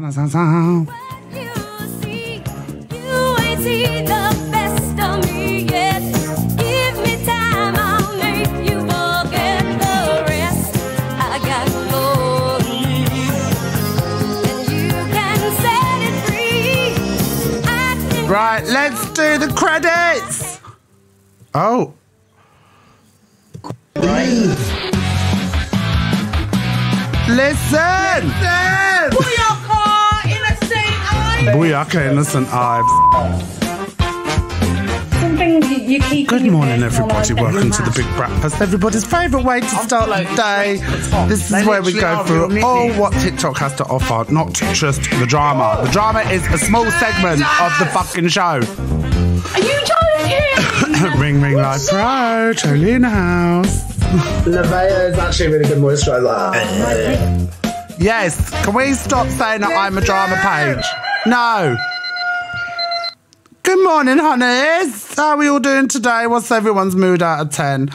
Right, let's do the credits. Oh. Listen. Booyaka, innocent Ives. Booyaka, innocent Ives. Something you keep. Good morning, everybody. Welcome to the Big Bratfast. Everybody's favourite way to start the day. This is where we go through all what TikTok has to offer, not just the drama. The drama is a small segment of the fucking show. Are you joking? Ring, ring, light, pro, Charlie in the house. Nevaeh is actually a really good moisturiser. Yes, can we stop saying that I'm a drama page? No. Good morning, honeys. How are we all doing today? What's everyone's mood out of 10?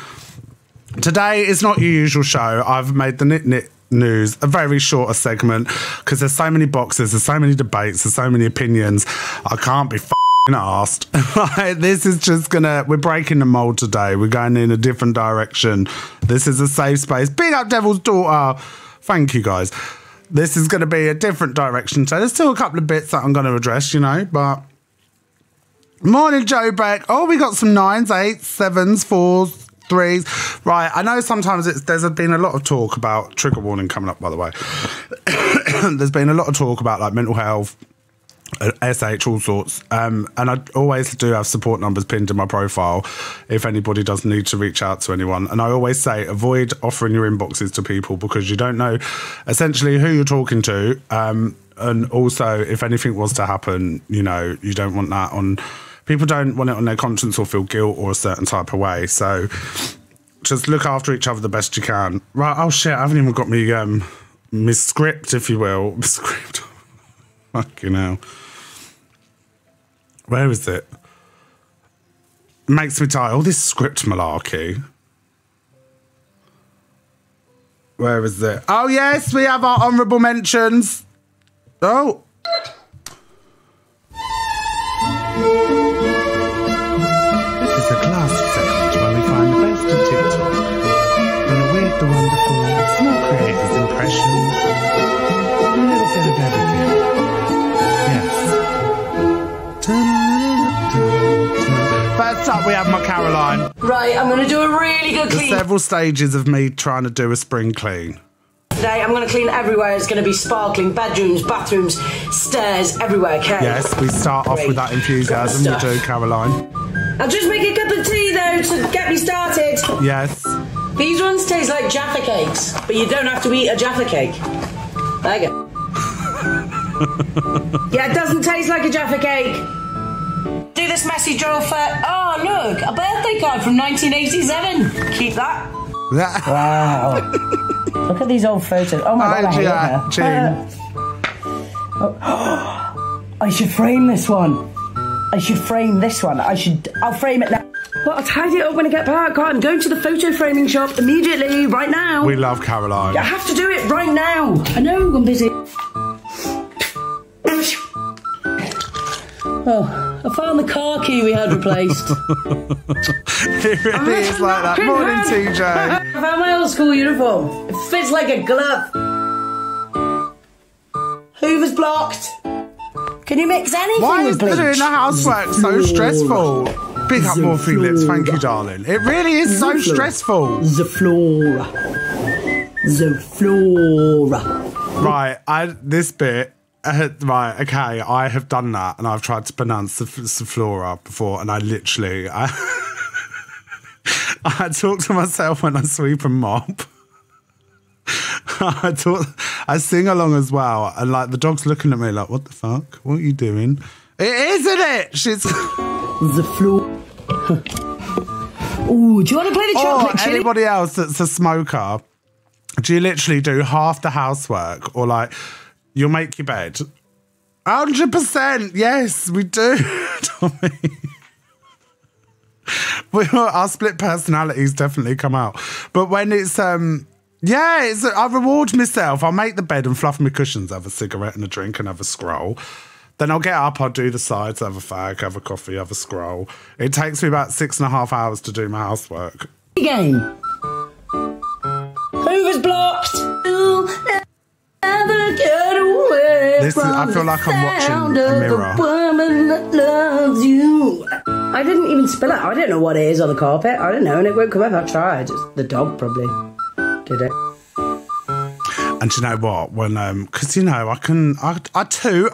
Today is not your usual show. I've made the Knit News a very shorter segment because there's so many boxes, there's so many debates, there's so many opinions. I can't be asked. This is just we're breaking the mold today. We're going in a different direction. This is a safe space. Big up Devil's Daughter. Thank you, guys. This is going to be a different direction. So there's still a couple of bits that I'm going to address, you know, but... Morning, Joe Beck. Oh, we got some 9s, 8s, 7s, 4s, 3s. Right, I know sometimes there's been a lot of talk about... Trigger warning coming up, by the way. There's been a lot of talk about, like, mental health, SH, all sorts. And I always do have support numbers pinned in my profile if anybody does need to reach out to anyone. And I always say avoid offering your inboxes to people because you don't know essentially who you're talking to. And also, if anything was to happen, you know, you don't want that on... People don't want it on their conscience or feel guilt or a certain type of way. So just look after each other the best you can. Right, oh shit, I haven't even got me script, if you will. Script. Fucking hell. Where is it? Makes me tired. All this script malarkey. Where is it? Oh yes, we have our honourable mentions. Oh. This is a classic segment where we find the best of TikTok. From the weird, the wonderful, small creators' impressions, and a little bit of everything. Yes. First up, we have my Caroline. Right, I'm going to do a really good clean. There's several stages of me trying to do a spring clean. Today I'm going to clean everywhere. It's going to be sparkling. Bedrooms, bathrooms, stairs, everywhere, okay? Yes, we start off with that enthusiasm. You do, Caroline. I'll just make a cup of tea, though, to get me started. Yes. These ones taste like Jaffa cakes, but you don't have to eat a Jaffa cake. There you go. Yeah, it doesn't taste like a Jaffa cake. Do this messy drawer for... Oh, look, a birthday card from 1987. Keep that. Wow. Look at these old photos. Oh my God, I hate her. I should frame this one. I should frame this one. I'll frame it now. Well, I'll tidy it up when I get back. I'm going to the photo framing shop immediately, right now. We love Caroline. I have to do it right now. I know, I'm busy. Oh, I found the car key we had replaced. It really is like that. Morning, TJ. I found my old school uniform. It fits like a glove. Hoover's blocked. Can you mix anything Why with bleach? is doing the housework so stressful? Big up Morphe lips. Thank you, darling. It really is so stressful. The flora. The flora. Right, this bit... right, okay, I have done that and I've tried to pronounce the flora before and I literally... I talk to myself when I sweep and mop. I sing along as well and like the dog's looking at me like, what the fuck? What are you doing? It isn't it? She's... The floor. Ooh, do you want to play the chocolate chili? Anybody else that's a smoker, do you literally do half the housework or like... You'll make your bed. 100%. Yes, we do. Our split personalities definitely come out. But when it's Yeah, I reward myself. I'll make the bed and fluff my cushions, have a cigarette and a drink and have a scroll. Then I'll get up, I'll do the sides, have a fag, have a coffee, have a scroll. It takes me about 6.5 hours to do my housework. Game. Hoover's blocked. You'll never get away I feel like I'm watching a mirror. Woman that loves you. I didn't even spill it. I don't know what it is on the carpet. I don't know, and it won't come up. I tried. It's the dog probably did it. And do you know what? When because you know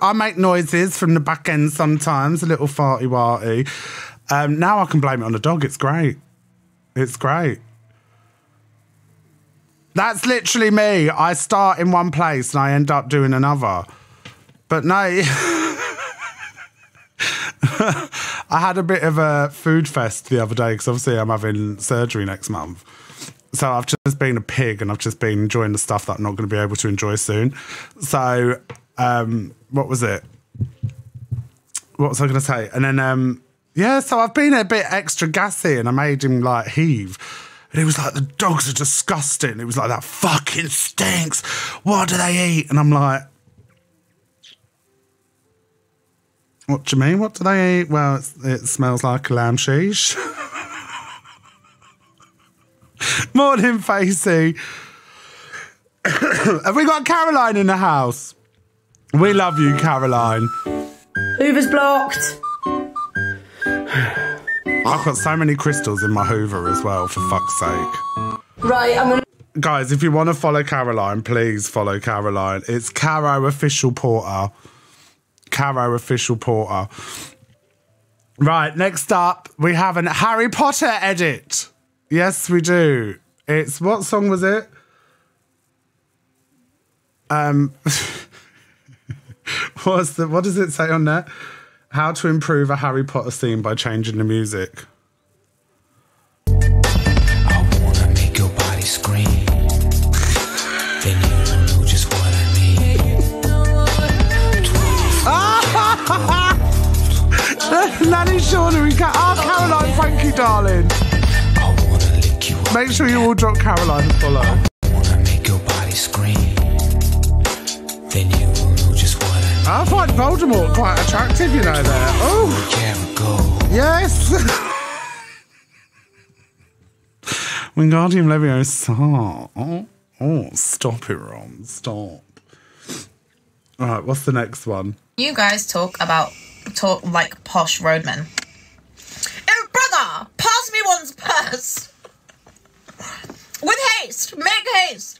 I make noises from the back end sometimes, a little farty warty. Now I can blame it on the dog. It's great. It's great. That's literally me. I start in one place and I end up doing another. But no, I had a bit of a food fest the other day because obviously I'm having surgery next month. So I've just been a pig and I've just been enjoying the stuff that I'm not going to be able to enjoy soon. So what was it? What was I going to say? And then, yeah, so I've been a bit extra gassy and I made him like heave. And he was like, the dogs are disgusting. It was like, that fucking stinks. What do they eat? And I'm like, what do you mean? What do they eat? Well, it smells like a lamb sheesh. Morning, Facey. Have we got Caroline in the house? We love you, Caroline. Hoover's blocked. I've got so many crystals in my Hoover as well, for fuck's sake. Right, I'm gonna... Guys, if you want to follow Caroline, please follow Caroline. It's Caro Official Porter. Caro Official Porter. Right, next up, we have an Harry Potter edit. Yes, we do. It's, what song was it? What does it say on there? How to improve a Harry Potter scene by changing the music. I wanna make your body scream. Then you know just what I mean. Nanny Shauna and Caroline, thank you, darling. Make sure you all drop Caroline and follow. I wanna make your body scream. Then you will know just what I mean. I find Voldemort quite attractive, you know, there. Oh, yes. Wingardium Leviosa. Oh, stop it, Ron. Stop. All right, what's the next one? You guys talk like posh roadmen. Oh, brother, pass me one's purse. With haste, make haste.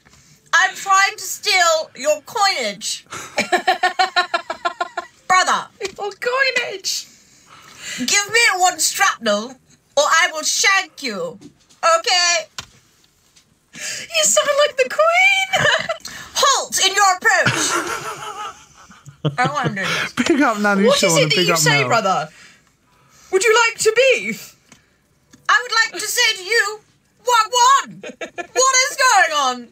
I'm trying to steal your coinage. Brother. Your coinage. Give me one shrapnel or I will shank you. Okay? You sound like the Queen. Halt in your approach. I don't want to do this. Pick up Nanny What Shawn is it and that pick you up say, Mel. brother? Would you like to beef? I would like to say to you, what? What is going on?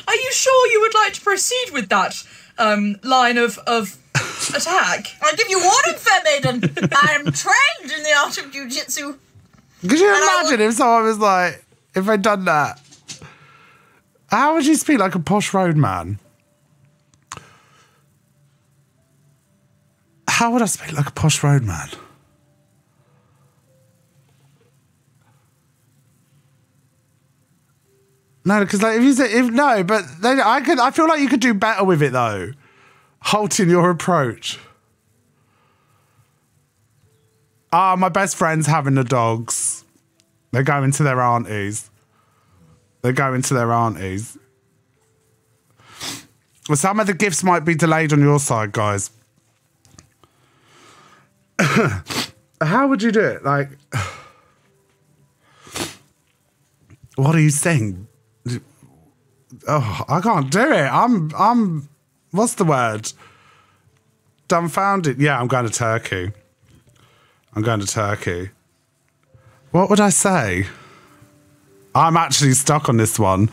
Are you sure you would like to proceed with that line of attack? I'll give you warning, fair maiden. I am trained in the art of jiu-jitsu. Could you imagine if someone was like, if I'd done that? How would you speak like a posh roadman? How would I speak like a posh roadman? No, because like if you say I feel like you could do better with it though. Halting your approach. My best friend's having the dogs. They're going to their aunties. Well, some of the gifts might be delayed on your side, guys. How would you do it? Like, what are you saying? Oh, I can't do it. I'm. What's the word? Dumbfounded. Yeah, I'm going to Turkey. What would I say? I'm actually stuck on this one.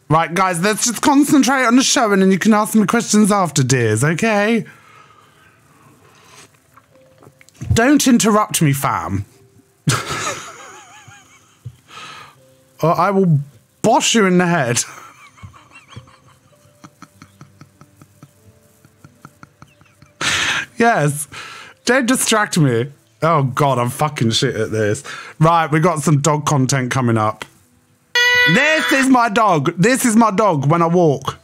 Right, guys, let's just concentrate on the show and then you can ask me questions after, dears, okay? Don't interrupt me, fam. Or I will bosh you in the head. Yes. Don't distract me. Oh, God, I'm fucking shit at this. Right, we got some dog content coming up. This is my dog. This is my dog when I walk.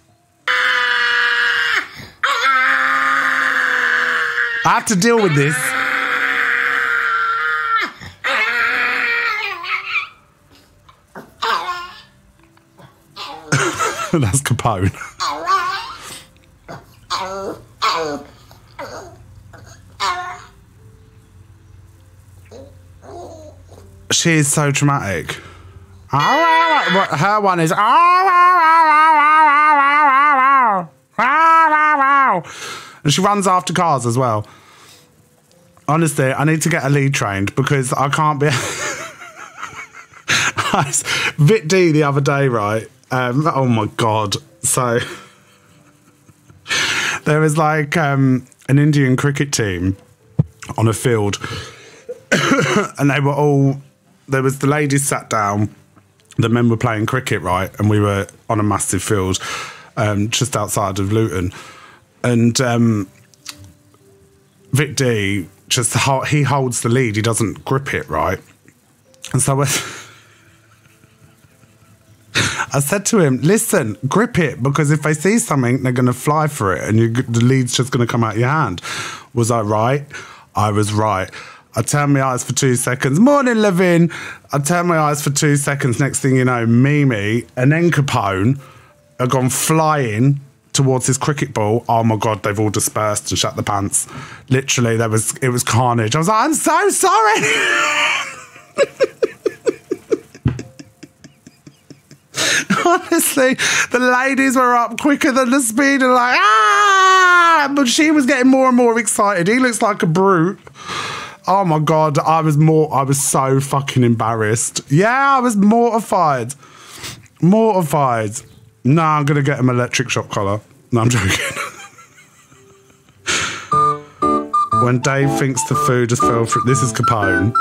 I have to deal with this. That's Capone. She is so dramatic. Her one is. And she runs after cars as well. Honestly, I need to get a lead trained because I can't be. Vit D the other day, right? Oh my God. So there was like an Indian cricket team on a field and they were all, there was the ladies sat down, the men were playing cricket, right? And we were on a massive field just outside of Luton. And Vic D, he holds the lead, he doesn't grip it, right? And so I said to him, listen, grip it, because if they see something, they're going to fly for it and the lead's just going to come out your hand. Was I right? I was right. I turned my eyes for 2 seconds. Morning, Levin. I turned my eyes for 2 seconds. Next thing you know, Mimi and then Capone have gone flying towards his cricket ball. Oh my God, they've all dispersed and shut the pants. Literally, it was carnage. I was like, I'm so sorry. Honestly, the ladies were up quicker than the speed and like, ah! But she was getting more and more excited. He looks like a brute. Oh my God, I was so fucking embarrassed. Yeah, I was mortified. Mortified. No, I'm going to get him electric shock collar. No, I'm joking. When Dave thinks the food has fell through. This is Capone.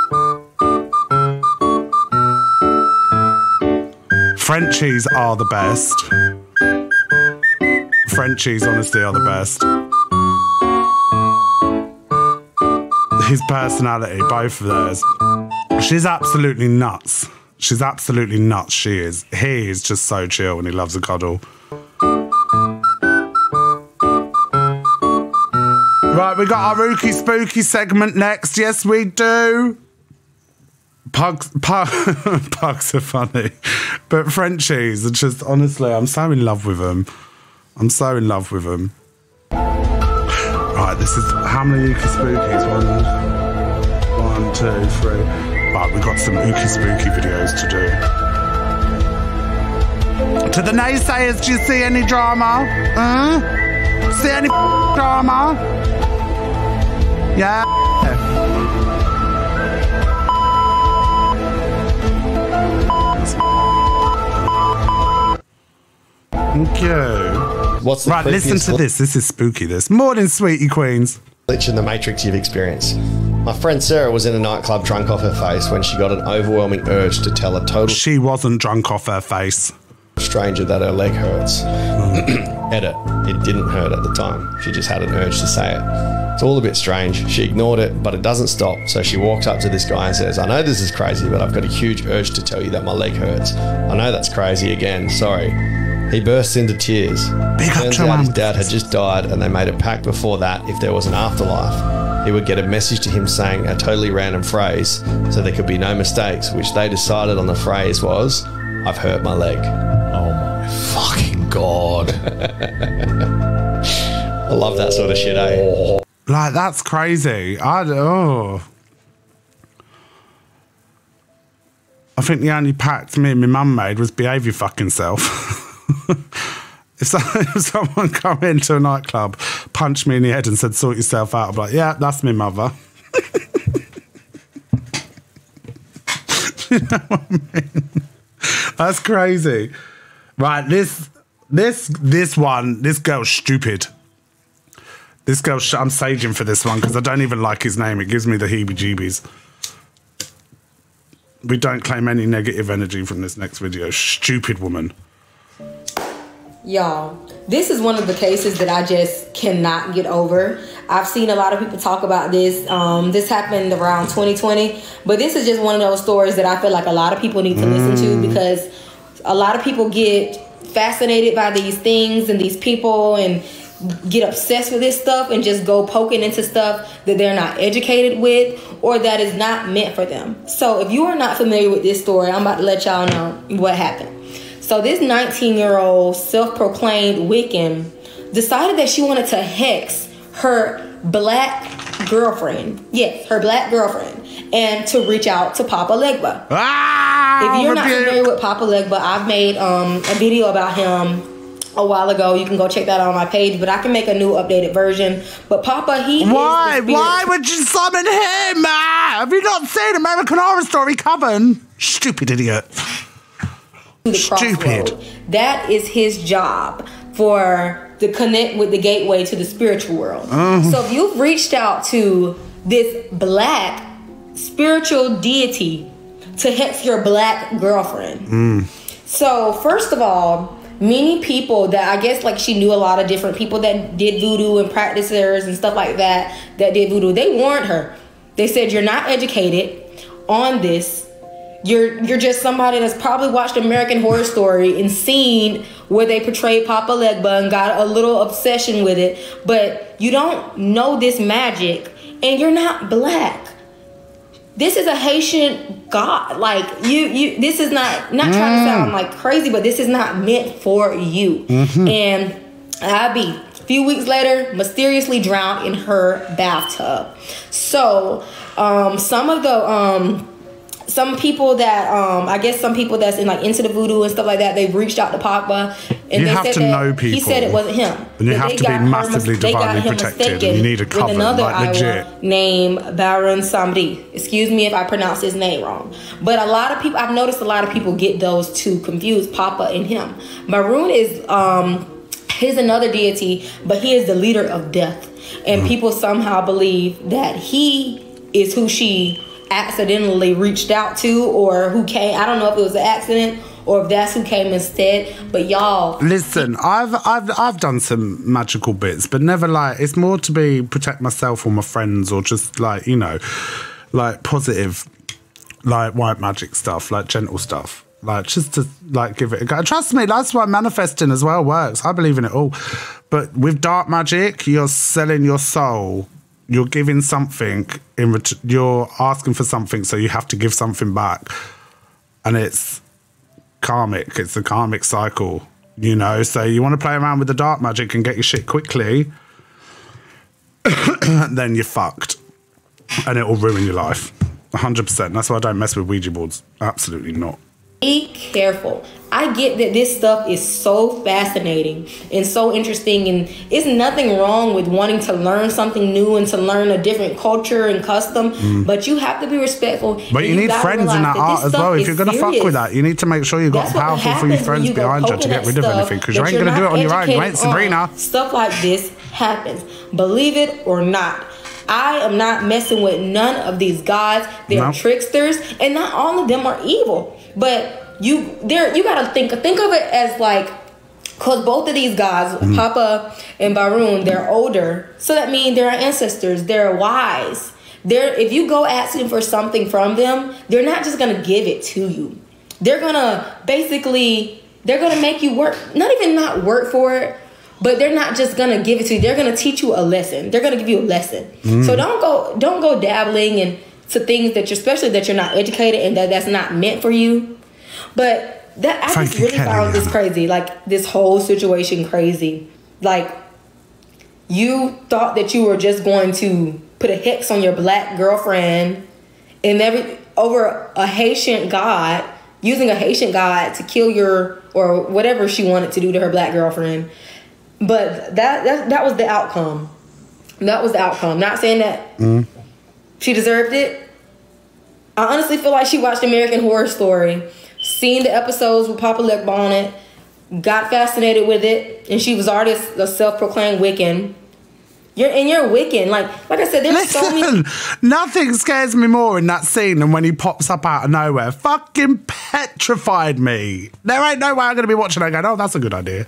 Frenchies are the best. Frenchies, honestly, are the best. His personality, both of theirs. She's absolutely nuts. She's absolutely nuts, she is. He is just so chill and he loves a cuddle. Right, we got our Ookie Spooky segment next. Yes, we do. Pugs are funny. But Frenchies are just, honestly, I'm so in love with them. I'm so in love with them. Right, this is, how many Ookie Spookies? One, two, three. Right, we've got some Ookie Spooky videos to do. To the naysayers, do you see any drama? See any drama? Yeah. Thank you. What's the right, listen to this. This is spooky, this. Morning, sweetie queens. Glitch in the Matrix you've experienced. My friend Sarah was in a nightclub drunk off her face when she got an overwhelming urge to tell a total... She wasn't drunk off her face. ...stranger that her leg hurts. Edit. It didn't hurt at the time. She just had an urge to say it. It's all a bit strange. She ignored it, but it doesn't stop. So she walks up to this guy and says, I know this is crazy, but I've got a huge urge to tell you that my leg hurts. I know that's crazy again. Sorry. He bursts into tears. Turns out his dad had just died and they made a pact before that if there was an afterlife, he would get a message to him saying a totally random phrase so there could be no mistakes, which they decided on the phrase was, I've hurt my leg. Oh my fucking God. I love that sort of shit, eh? Like, that's crazy. I think the only pact me and my mum made was behave your fucking self. If someone come into a nightclub, punched me in the head and said, sort yourself out, I'm like, yeah, that's my mother. You know what I mean? That's crazy. Right, this girl's stupid. This girl, I'm saging for this one because I don't even like his name. It gives me the heebie-jeebies. We don't claim any negative energy from this next video. Stupid woman. Y'all, this is one of the cases that I just cannot get over. I've seen a lot of people talk about this. This happened around 2020, but this is just one of those stories that I feel like a lot of people need to listen to, because a lot of people get fascinated by these things and these people and get obsessed with this stuff and just go poking into stuff that they're not educated with or that is not meant for them. So if you are not familiar with this story, I'm about to let y'all know what happened. So this 19-year-old self-proclaimed Wiccan decided that she wanted to hex her black girlfriend. Yes, her black girlfriend. And to reach out to Papa Legba. If you're not familiar with Papa Legba, I've made a video about him a while ago. You can go check that out on my page, but I can make a new updated version. But Papa, he Why would you summon him? Have you not seen American Horror Story Coven? Stupid idiot. Stupid. That is his job, to connect with the gateway to the spiritual world. So if you've reached out to this black spiritual deity to hex your black girlfriend. So first of all, many people that I guess like she knew a lot of different people that did voodoo and practitioners and stuff like that did voodoo. They warned her. They said, you're not educated on this. You're just somebody that's probably watched American Horror Story and seen where they portrayed Papa Legba and got a little obsession with it, but you don't know this magic and you're not black. This is a Haitian god. Like you this is not trying to sound like crazy, but this is not meant for you. And Abby, a few weeks later, mysteriously drowned in her bathtub. So some people that I guess some people that's into the voodoo and stuff like that, they've reached out to Papa and you have to know people. He said it wasn't him. And you have to be massively divinely protected. And you need a coven, with another like legit. Named Baron Samdi. Excuse me if I pronounce his name wrong. But a lot of people, I've noticed a lot of people get those two confused, Papa and him. Baron is he's another deity, but he is the leader of death. And people somehow believe that he is who she accidentally reached out to, or who came. I don't know if it was an accident or if that's who came instead. But y'all, listen, I've done some magical bits, but never it's more to protect myself or my friends, or just like positive, like white magic stuff, like gentle stuff, like just to give it a go. Trust me, that's why manifesting as well works. I believe in it all. But with dark magic, you're selling your soul. You're giving something in return. You're asking for something, so you have to give something back, and it's karmic. It's a karmic cycle, So you want to play around with the dark magic and get your shit quickly, then you're fucked, and it will ruin your life. 100%. That's why I don't mess with Ouija boards. Absolutely not. Be careful. I get that this stuff is so fascinating and so interesting, and it's nothing wrong with wanting to learn something new and to learn a different culture and custom, but you have to be respectful. But you need friends in that art as well. If you're going to fuck with that, you need to make sure you've got powerful free friends behind you to get rid of anything, because you ain't going to do it on your own. You ain't Sabrina. Stuff like this happens. Believe it or not. I am not messing with none of these gods. They're tricksters, and not all of them are evil. But you gotta think of it as because both of these gods, Papa and Baroon, they're older, so that means they're ancestors. They're wise. If you go asking for something from them, they're not just gonna give it to you. They're gonna make you work. Not work for it. But they're not just gonna give it to you. They're gonna teach you a lesson. They're gonna give you a lesson. So don't go dabbling into things especially that you're not educated and that's not meant for you. But I just really found this crazy. This whole situation crazy. You thought that you were just going to put a hex on your black girlfriend and over a Haitian god, using a Haitian god to kill or whatever she wanted to do to her black girlfriend. But that was the outcome. That was the outcome. Not saying that she deserved it. I honestly feel like she watched American Horror Story, seen the episodes with Papa Legba on it, got fascinated with it, and she was already a self-proclaimed Wiccan. You're Wiccan. Like I said, there's so many. Nothing scares me more in that scene than when he pops up out of nowhere. Fucking petrified me. There ain't no way I'm gonna be watching that going, oh, that's a good idea.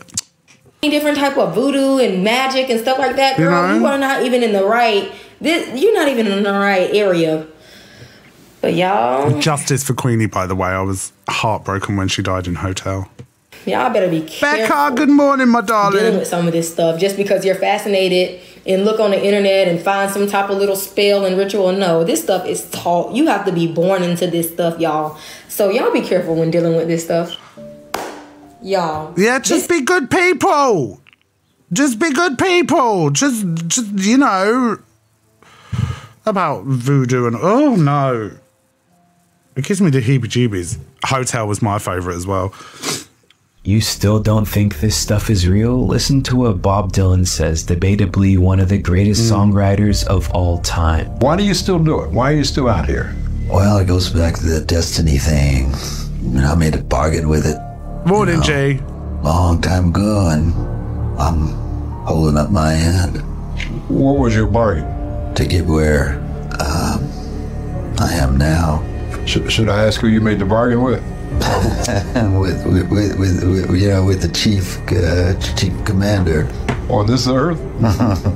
Different type of voodoo and magic and stuff like that, girl. You are not even in the right. You're not even in the right area. But y'all, justice for Queenie. By the way, I was heartbroken when she died in Hotel. Y'all better be careful. Becca, good morning, my darling. Dealing with some of this stuff just because you're fascinated and look on the internet and find some type of little spell and ritual. No, this stuff is taught. You have to be born into this stuff, y'all. So y'all be careful when dealing with this stuff. Y'all. Yeah, just be good people. Just be good people. Just you know, about voodoo and oh no. It gives me the heebie-jeebies. Hotel was my favourite as well. You still don't think this stuff is real? Listen to what Bob Dylan says, debatably one of the greatest songwriters of all time. Why do you still do it? Why are you still out here? Well, it goes back to the destiny thing. I made a bargain with it. Morning, Jay. Long time ago, and I'm holding up my end. What was your bargain? To get where I am now. Should I ask who you made the bargain with? with the chief commander on this earth,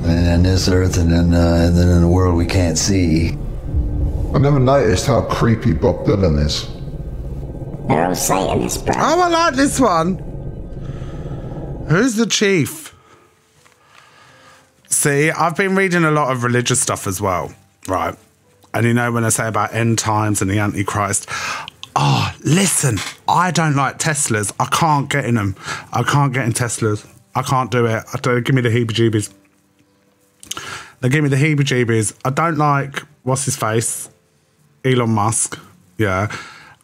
and this earth, and then in the world we can't see. I never noticed how creepy Bob Dylan is. They're all Satanists, bro. Oh, I like this one. Who's the chief? See, I've been reading a lot of religious stuff as well, right? And you know when I say about end times and the Antichrist. Oh, listen, I don't like Teslas. I can't get in them. I can't get in Teslas. I can't do it. They give me the heebie-jeebies. They give me the heebie-jeebies. I don't like, what's his face? Elon Musk. Yeah.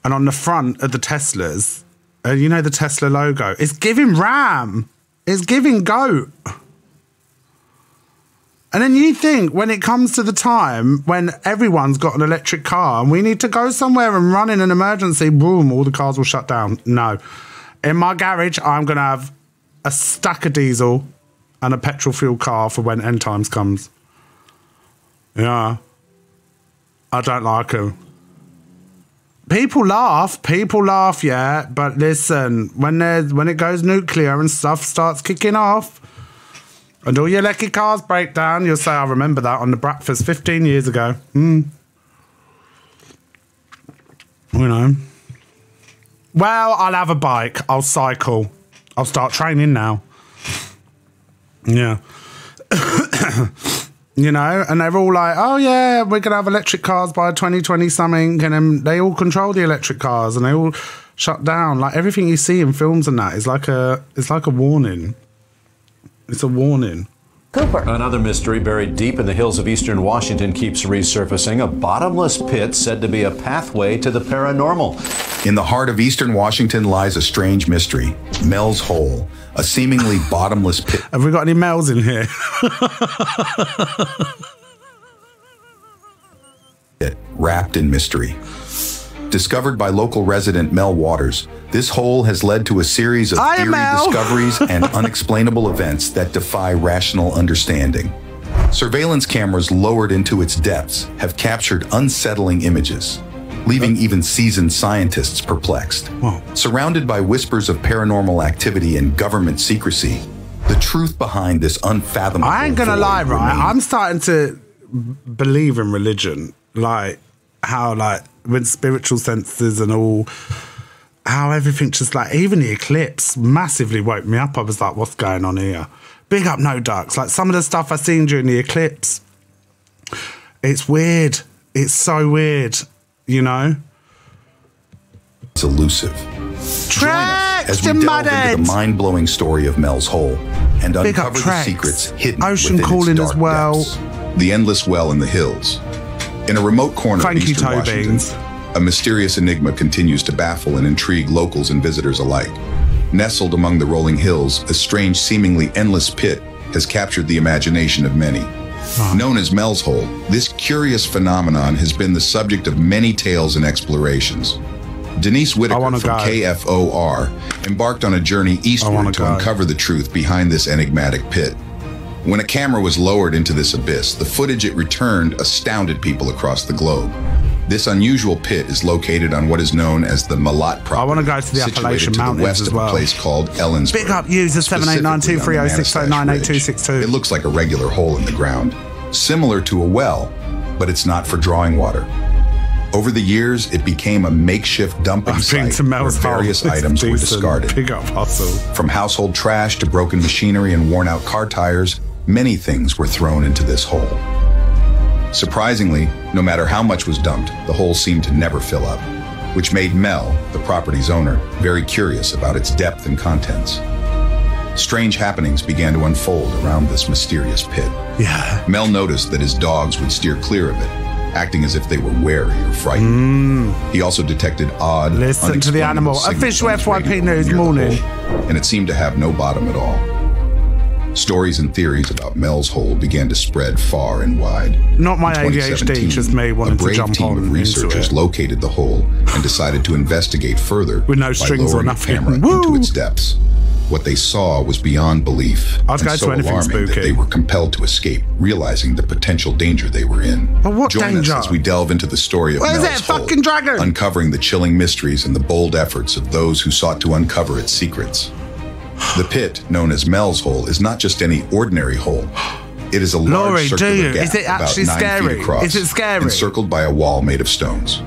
And on the front of the Teslas, you know the Tesla logo, it's giving ram. It's giving goat. And then you think when it comes to the time when everyone's got an electric car and we need to go somewhere and run in an emergency, boom, all the cars will shut down. No. In my garage, I'm going to have a stack of diesel and a petrol fuel car for when end times comes. Yeah. I don't like them. People laugh, yeah. But listen, when it goes nuclear and stuff starts kicking off, and all your electric cars break down, you'll say, I remember that on the Bratfast 15 years ago. You know. Well, I'll have a bike. I'll cycle. I'll start training now. Yeah. You know, and they're all like, oh, yeah, we're going to have electric cars by 2020 something. And then they all control the electric cars and they all shut down. Like everything you see in films and that is like a warning. It's a warning. Cooper. Another mystery buried deep in the hills of eastern Washington keeps resurfacing. A bottomless pit said to be a pathway to the paranormal. In the heart of eastern Washington lies a strange mystery, Mel's Hole, a seemingly bottomless pit. Have we got any Mels in here? Wrapped in mystery. Discovered by local resident Mel Waters, this hole has led to a series of eerie discoveries and unexplainable events that defy rational understanding. Surveillance cameras lowered into its depths have captured unsettling images, leaving even seasoned scientists perplexed. Whoa. Surrounded by whispers of paranormal activity and government secrecy, the truth behind this unfathomable I ain't gonna lie, right? I'm starting to believe in religion, like how with spiritual senses and all, how everything just like, even the eclipse massively woke me up. I was like, what's going on here? Big up No Ducks. Like some of the stuff I seen during the eclipse, it's weird. It's so weird, you know? It's elusive. Join us as we delve into the mind-blowing story of Mel's Hole and uncover the secrets hidden Ocean within calling its as dark well. depths. The endless well in the hills. In a remote corner of eastern Washington, a mysterious enigma continues to baffle and intrigue locals and visitors alike. Nestled among the rolling hills, a strange, seemingly endless pit has captured the imagination of many. Known as Mel's Hole, this curious phenomenon has been the subject of many tales and explorations. Denise Whitaker from KFOR embarked on a journey eastward to uncover the truth behind this enigmatic pit. When a camera was lowered into this abyss, the footage it returned astounded people across the globe. This unusual pit is located on what is known as the Malat property. I want to go to the Appalachian Mountains west as of well. a place called Ellensburg. Big up user 78923060982262. It looks like a regular hole in the ground, similar to a well, but it's not for drawing water. Over the years, it became a makeshift dumping site where various items were discarded. Big up hustle. From household trash to broken machinery and worn-out car tires, many things were thrown into this hole. Surprisingly, no matter how much was dumped, the hole seemed to never fill up, which made Mel, the property's owner, very curious about its depth and contents. Strange happenings began to unfold around this mysterious pit. Yeah. Mel noticed that his dogs would steer clear of it, acting as if they were wary or frightened. He also detected odd, listen to the animal. Official FYP News morning. And it seemed to have no bottom at all. Stories and theories about Mel's hole began to spread far and wide. Not my ADHD, just me wanting to jump on into it. A brave team of researchers located the hole and decided to investigate further with no strings or nothing. A camera into its depths. What they saw was beyond belief, I'd go to anything alarming spooky. that they were compelled to escape, realizing the potential danger they were in. But what Join danger? us as we delve into the story of Mel's hole, fucking dragon? uncovering the chilling mysteries and the bold efforts of those who sought to uncover its secrets. The pit, known as Mel's Hole, is not just any ordinary hole. It is a large circular gap is it actually about 9 scary? feet across, Is it scary? encircled by a wall made of stones.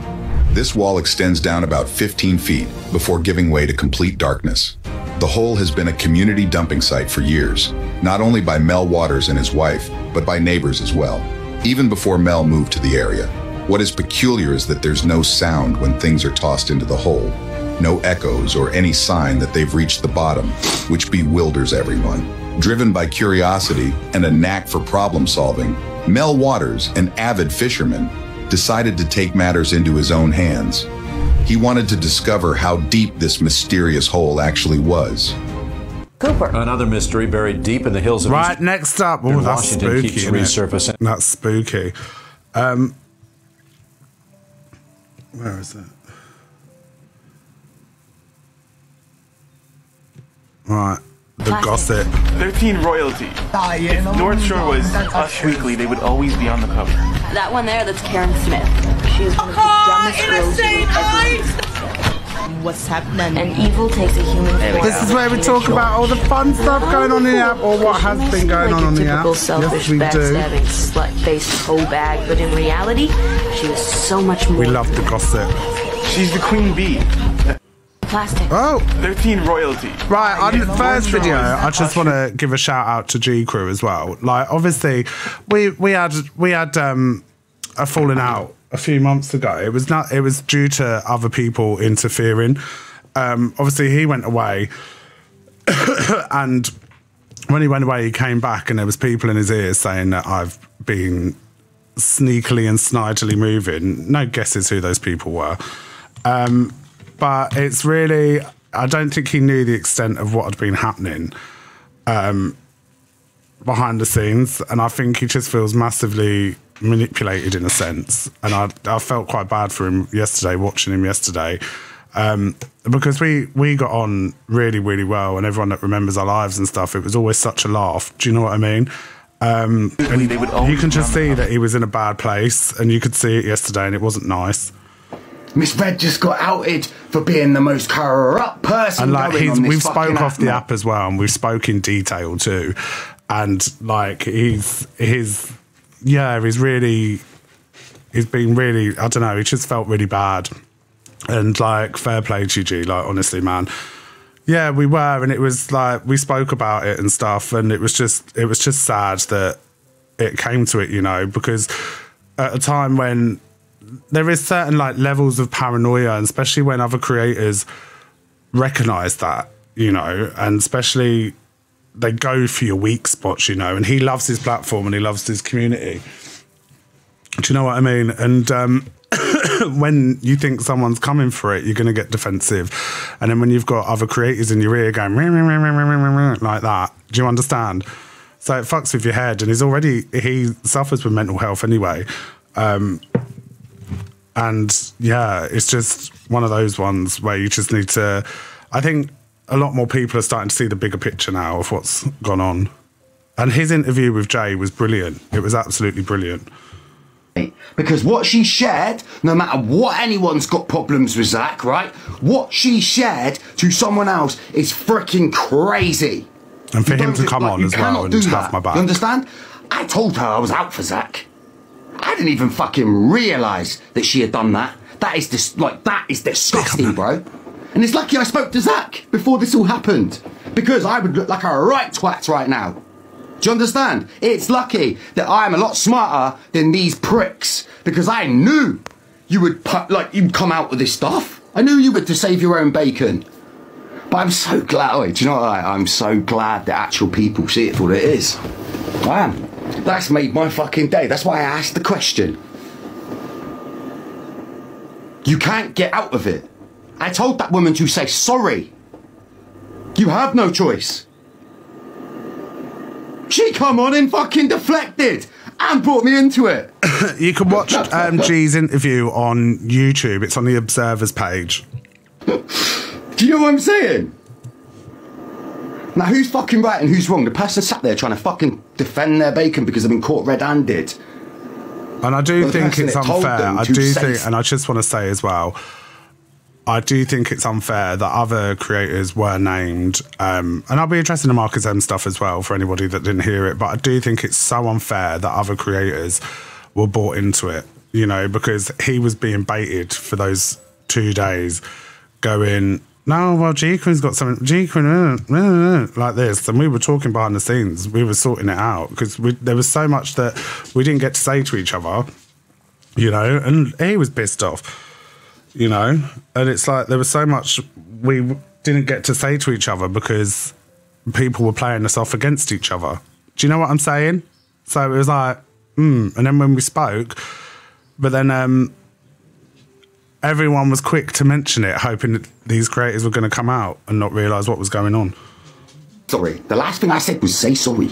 This wall extends down about 15 feet before giving way to complete darkness. The hole has been a community dumping site for years, not only by Mel Waters and his wife, but by neighbors as well, even before Mel moved to the area. What is peculiar is that there's no sound when things are tossed into the hole, no echoes or any sign that they've reached the bottom, which bewilders everyone. Driven by curiosity and a knack for problem solving, Mel Waters, an avid fisherman, decided to take matters into his own hands. He wanted to discover how deep this mysterious hole actually was. Cooper. Another mystery buried deep in the hills of Right, next up. Oh, that's Washington spooky. keeps resurfacing. That's spooky. Where is it? Right, the gossip. 13 Royalty. If North Shore was Us Weekly, they would always be on the cover. That one there, that's Karen Smith. She is one of the dumbest girls you will ever. What's happening? And evil takes a human form. This is where we talk about all the fun stuff going on in the app, or what has been going on the app. Selfish, Yes, we do. backstabbing, slut-faced hoe bag, but in reality, she was so much more. We love the gossip. She's the queen bee. Plastic. Oh. 13 Royalty. Right, on the first video, I just want to give a shout out to G Crew as well. Like, obviously, we had a falling out a few months ago. It was due to other people interfering. Obviously, he went away, and when he went away, he came back, and there was people in his ears saying that I've been sneakily and snidely moving. No guesses who those people were. But it's really, I don't think he knew the extent of what had been happening behind the scenes. And I think he just feels massively manipulated in a sense. And I felt quite bad for him yesterday, watching him yesterday. Because we got on really, really well. And everyone that remembers our lives and stuff, it was always such a laugh. Do you know what I mean? And you can just see that he was in a bad place. And you could see it yesterday and it wasn't nice. Miss Red just got outed for being the most corrupt person. And like going on this we've spoke off app, the mate. app as well, and we've spoke in detail too. And like he's been really, I don't know, he just felt really bad. And like, fair play to you, G, like honestly, man. Yeah, we were, and it was like we spoke about it and stuff, and it was just sad that it came to it, you know, because at a time when there is certain like levels of paranoia, and especially when other creators recognize that, you know, and especially they go for your weak spots, you know, and he loves his platform and he loves his community. Do you know what I mean? And when you think someone's coming for it, you're going to get defensive. And then when you've got other creators in your ear going like that, do you understand? So it fucks with your head. And he suffers with mental health anyway. And yeah, it's just one of those ones where you just need to, I think a lot more people are starting to see the bigger picture now of what's gone on. And his interview with Jay was brilliant. It was absolutely brilliant. Because what she shared, no matter what anyone's got problems with Zach, right? What she shared to someone else is freaking crazy. And for him to come on as well and have my back. You understand? I told her I was out for Zach. I didn't even fucking realise that she had done that. That is that is disgusting, bro. And it's lucky I spoke to Zach before this all happened. Because I would look like a right twat right now. Do you understand? It's lucky that I'm a lot smarter than these pricks. Because I knew you would you'd come out with this stuff. I knew you would to save your own bacon. But I'm so glad, do you know what? I'm so glad that actual people see it for what it is. I am. That's made my fucking day. That's why I asked the question. You can't get out of it. I told that woman to say sorry. You have no choice. She come on and fucking deflected and brought me into it. You can watch G's interview on YouTube. It's on the Observer's page. Do you know what I'm saying? Now, who's fucking right and who's wrong? The person sat there trying to fucking defend their bacon because they've been caught red-handed. And I do think it's unfair. I do think, and I just want to say as well, I do think it's unfair that other creators were named. And I'll be interested in the Marcus M stuff as well for anybody that didn't hear it. But I do think it's so unfair that other creators were bought into it, you know, because he was being baited for those 2 days going, no, well, G-Queen's got something, G-Queen, like this. And we were talking behind the scenes. We were sorting it out because there was so much that we didn't get to say to each other, you know, and he was pissed off. You know, and it's like there was so much we didn't get to say to each other because people were playing us off against each other. Do you know what I'm saying? So it was like, and then when we spoke, but then everyone was quick to mention it, hoping that these creators were going to come out and not realise what was going on. Sorry. The last thing I said was say sorry.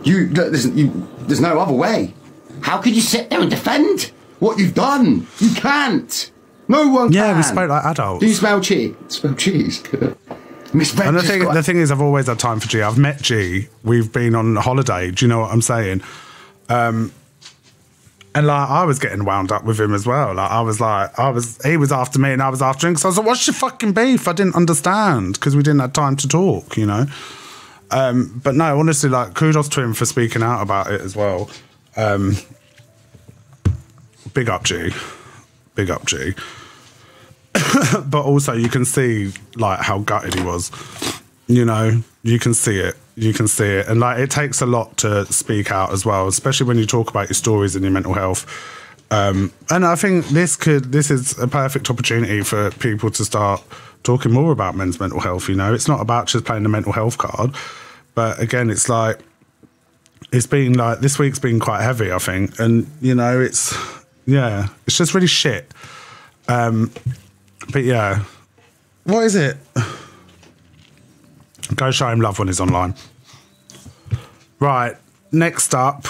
There's no other way. How could you sit there and defend what you've done? You can't. No one can. Yeah, we spoke like adults. Do you smell cheese? Smell cheese. Miss Red and the thing is, I've always had time for G. I've met G. We've been on holiday. Do you know what I'm saying? And like, I was getting wound up with him as well. He was after me and I was after him. So I was like, what's your fucking beef? I didn't understand because we didn't have time to talk, you know? But no, honestly, like, kudos to him for speaking out about it as well. Big up G. Big up G. But also you can see like how gutted he was. You know, you can see it. You can see it. And like it takes a lot to speak out as well, especially when you talk about your stories and your mental health. And I think this is a perfect opportunity for people to start talking more about men's mental health, you know. It's not about just playing the mental health card. But again, it's like it's been like this week's been quite heavy, I think, and you know it's just really shit. But yeah, what is it? Go show him love when he's online. Right, next up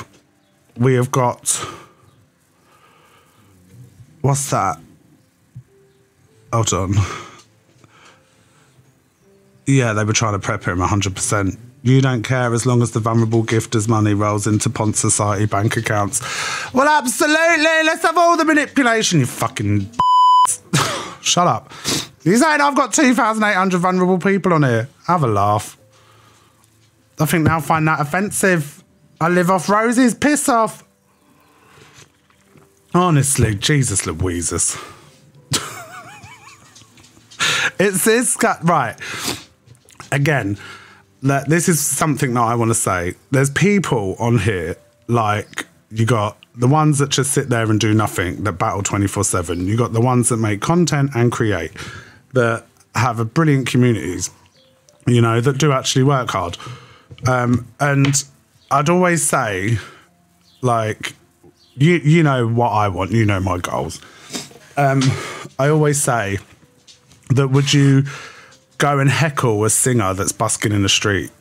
we have got what's that? Hold on. Yeah, they were trying to prep him 100%. You don't care as long as the vulnerable gifter's money rolls into Ponce Society bank accounts. Well, absolutely. Let's have all the manipulation, you fucking shut up. You saying I've got 2,800 vulnerable people on here? Have a laugh. I think they'll find that offensive. I live off roses. Piss off. Honestly, Jesus Louises. It's this guy. Right. Again, this is something that I want to say. There's people on here, like, you got the ones that just sit there and do nothing, that battle 24/7. You got the ones that make content and create, that have a brilliant communities, you know, that do actually work hard. And I'd always say, like, you know what I want, you know my goals. I always say that would you go and heckle a singer that's busking in the street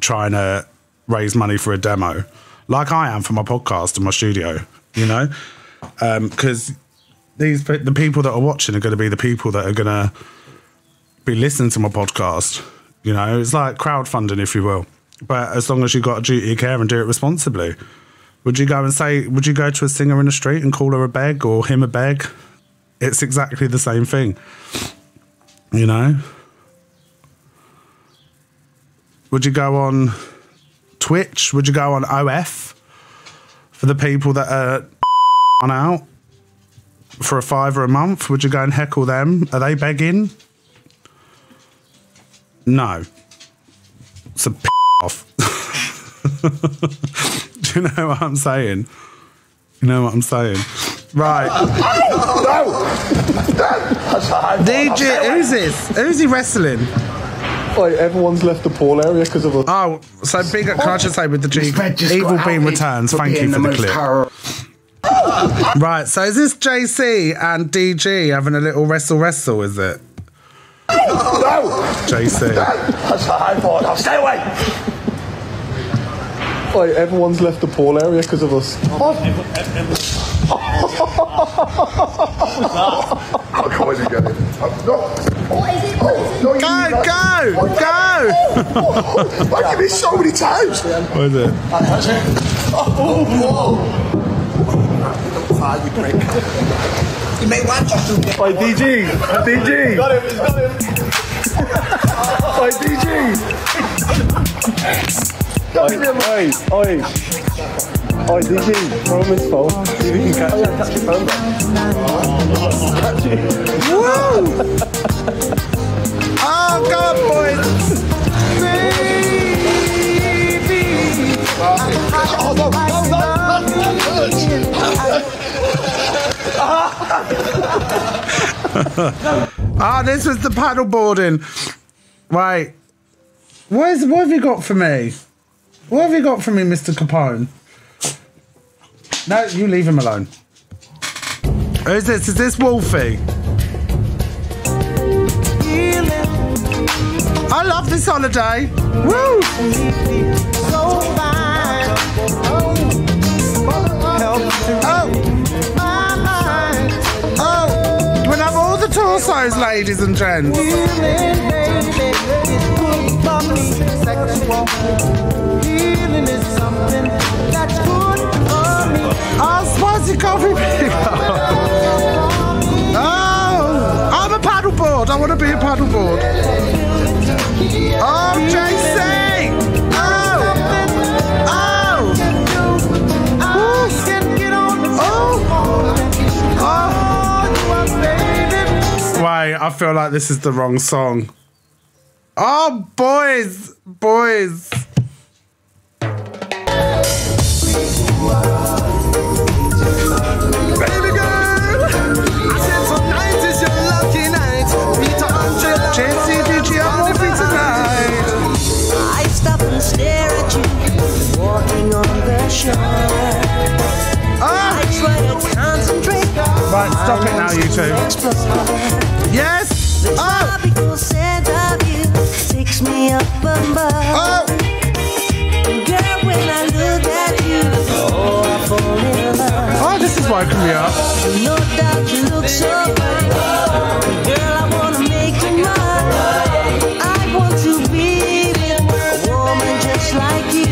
trying to raise money for a demo, like I am for my podcast and my studio, you know? Because the people that are watching are going to be the people that are going to be listening to my podcast, You know, it's like crowdfunding, if you will. But as long as you've got a duty of care and do it responsibly. Would you go to a singer in the street and call her a beg or him a beg? It's exactly the same thing. You know? Would you go on Twitch? Would you go on OF for the people that are on out for a $5 a month? Would you go and heckle them? Are they begging? No. So off. Do you know what I'm saying? You know what I'm saying? Right. DJ, who's this? Who's he wrestling? Like, everyone's left the pool area because of us. Oh, so big, can I just say with the G, Evil Bean returns, thank you for the clip. Right, so is this JC and DG having a little wrestle, is it? JC. I'll stay away. Like, everyone's left the pool area because of us. How come I didn't get it? No. Go! I give it so many times. What is it? You prick. You may want to do that. Oi, DG! Got him. Oi, DG! Oi, DG, throw him his phone. See if we can catch him. Catch your phone back. Catch it. Woo! Oh, go on, boys! Baby! Oh, no. Oh, this was the paddle boarding. Wait. What have you got for me? What have you got for me, Mr. Capone? No, you leave him alone. Who's this? Is this Wolfie? I love this holiday. Woo! So fine. Oh, we'll have all the torsos, ladies and gents. Oh, spicy coffee picker. Oh, I'm a paddleboard. I want to be a paddleboard. Oh, JC. Wait, I feel like this is the wrong song. Oh, boys. Baby girl, I said tonight is your lucky night. Peter Angela, JC, DG, I'm moving tonight. I stop and stare at you, walking on the shore. I try to concentrate. Right, stop it now, you two. Yes. The tropical scent of you takes me up above. Girl, when I look at you, oh, I fall in love. Oh, this is woken me up. No doubt you look so fine. Girl, I wanna make you mine. I want to be with a woman just like you.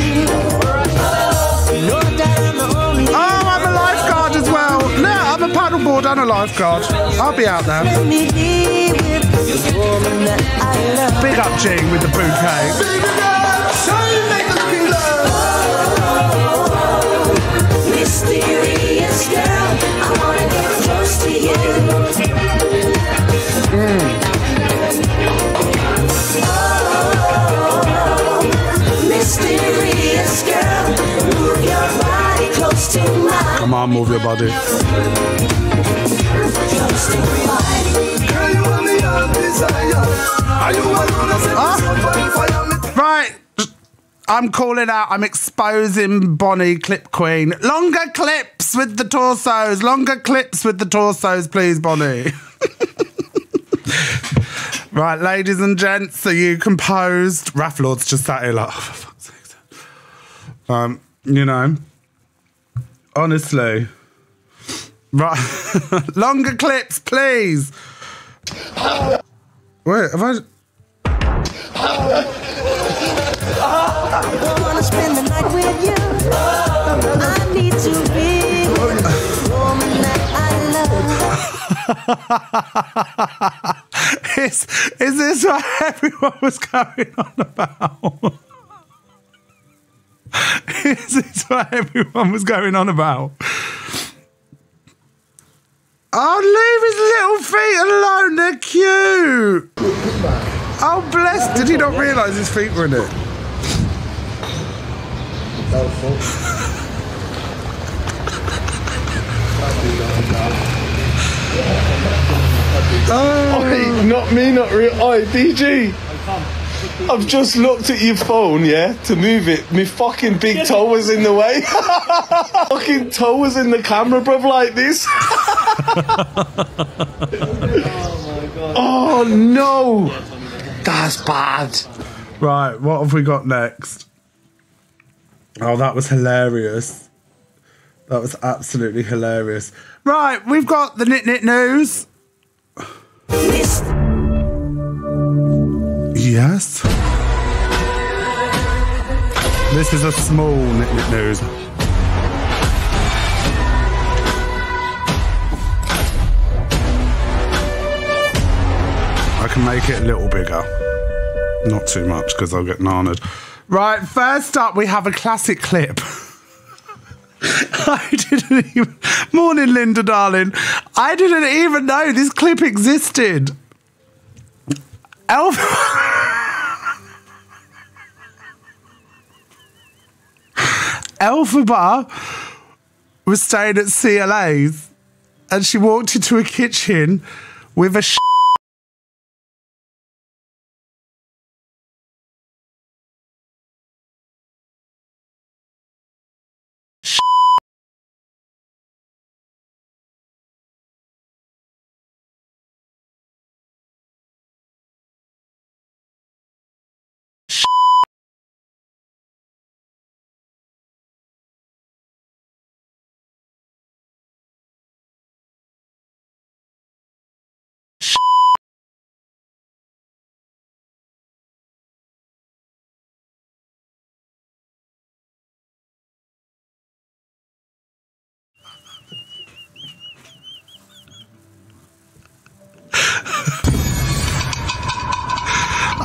No doubt I'm the only. Oh, I'm a lifeguard as well. No, I'm a paddleboard and a lifeguard. I'll be out there. Let me be with the woman that I love. Big up G with the bouquet. Baby girl, show you make the love. Mysterious girl, I wanna get close to you. Mysterious girl, move your body close to mine. Come on, move your body. Close to mine. Girl, you want me on desire. Are you alone? Right. I'm calling out. I'm exposing Bonnie, Clip Queen. Longer clips with the torsos. Longer clips with the torsos, please, Bonnie. Right, ladies and gents, are you composed? Raph Lord's just sat here like, oh, for fuck's sake. You know, honestly. Right, longer clips, please. Wait, have I? I wanna spend the night with you. I need to be with the woman that I love. Is this what everyone was going on about? Is this what everyone was going on about? Oh, leave his little feet alone. They're cute. Oh, bless. Did he not realise his feet were in it? Oi, not me, not real. Oi, DG. I've just looked at your phone, yeah, to move it. My fucking big toe was in the way. Fucking toe was in the camera, bruv, like this. Oh no, that's bad. Right, what have we got next? Oh, that was hilarious. That was absolutely hilarious. Right, we've got the Knit news. Yes. This is a small Knit news. I can make it a little bigger. Not too much because I'll get nanaed. Right, first up we have a classic clip. I didn't even... Morning, Linda, darling. I didn't even know this clip existed. Elphaba was staying at CLA's and she walked into a kitchen with a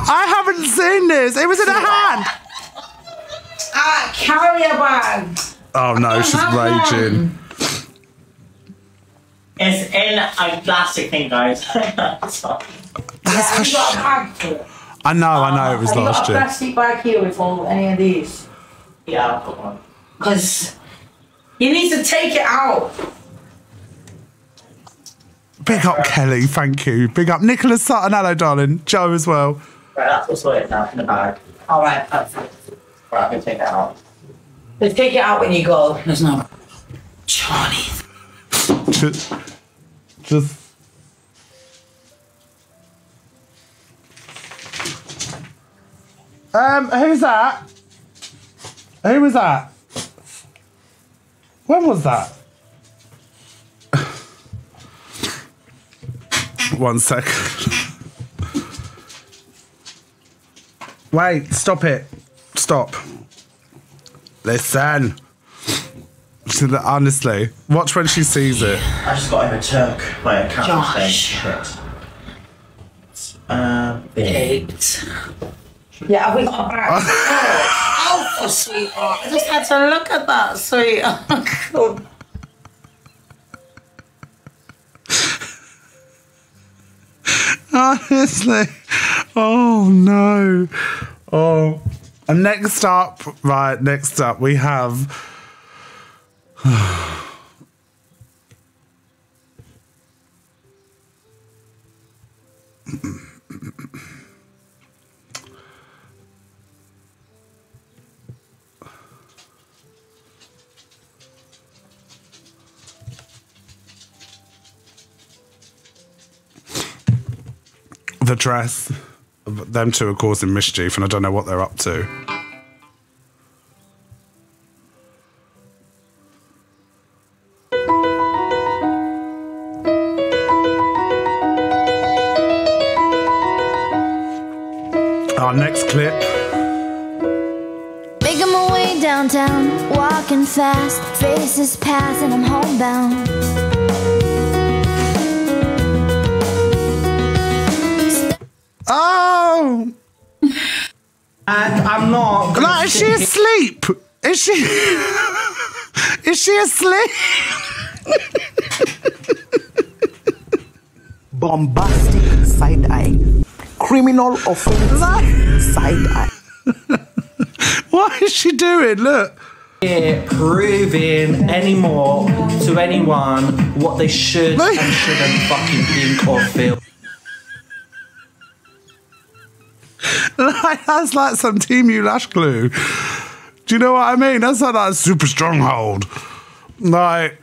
I haven't seen this. It was in a hand. Carrier bag. Oh no, she's raging. It's in a plastic thing, guys. That's I know it was last year. Have you got a plastic bag here with all any of these? Yeah, I've got one. Because you need to take it out. Big up Kelly, thank you. Big up Nicholas Sutton, hello darling. Joe as well. Right, that's what's sorted now in the bag. Alright, perfect. Right, I'm going to take it out. Let's take it out when you go. There's no... Johnny. Just... Who's that? Who was that? When was that? One sec. Wait, stop it. Stop. Listen. Honestly, watch when she sees it. I just got him a Turk by a cat Baked. Yeah, we got a bag. Oh, sweetheart. I just had to look at that, sweetheart. Honestly. Oh no. Oh. And next up, we have the dress. Them two are causing mischief and I don't know what they're up to. Our next downtown, walking fast, faces pass and I'm homebound. Oh! And I'm not. Like, is she asleep? Is she? Is she asleep? Bombastic side eye. Criminal offense side eye. What is she doing? Look. Proving anymore to anyone what they should and shouldn't fucking think or feel. Like, that's like some Team You lash glue. Do you know what I mean? That's like that super stronghold. Like,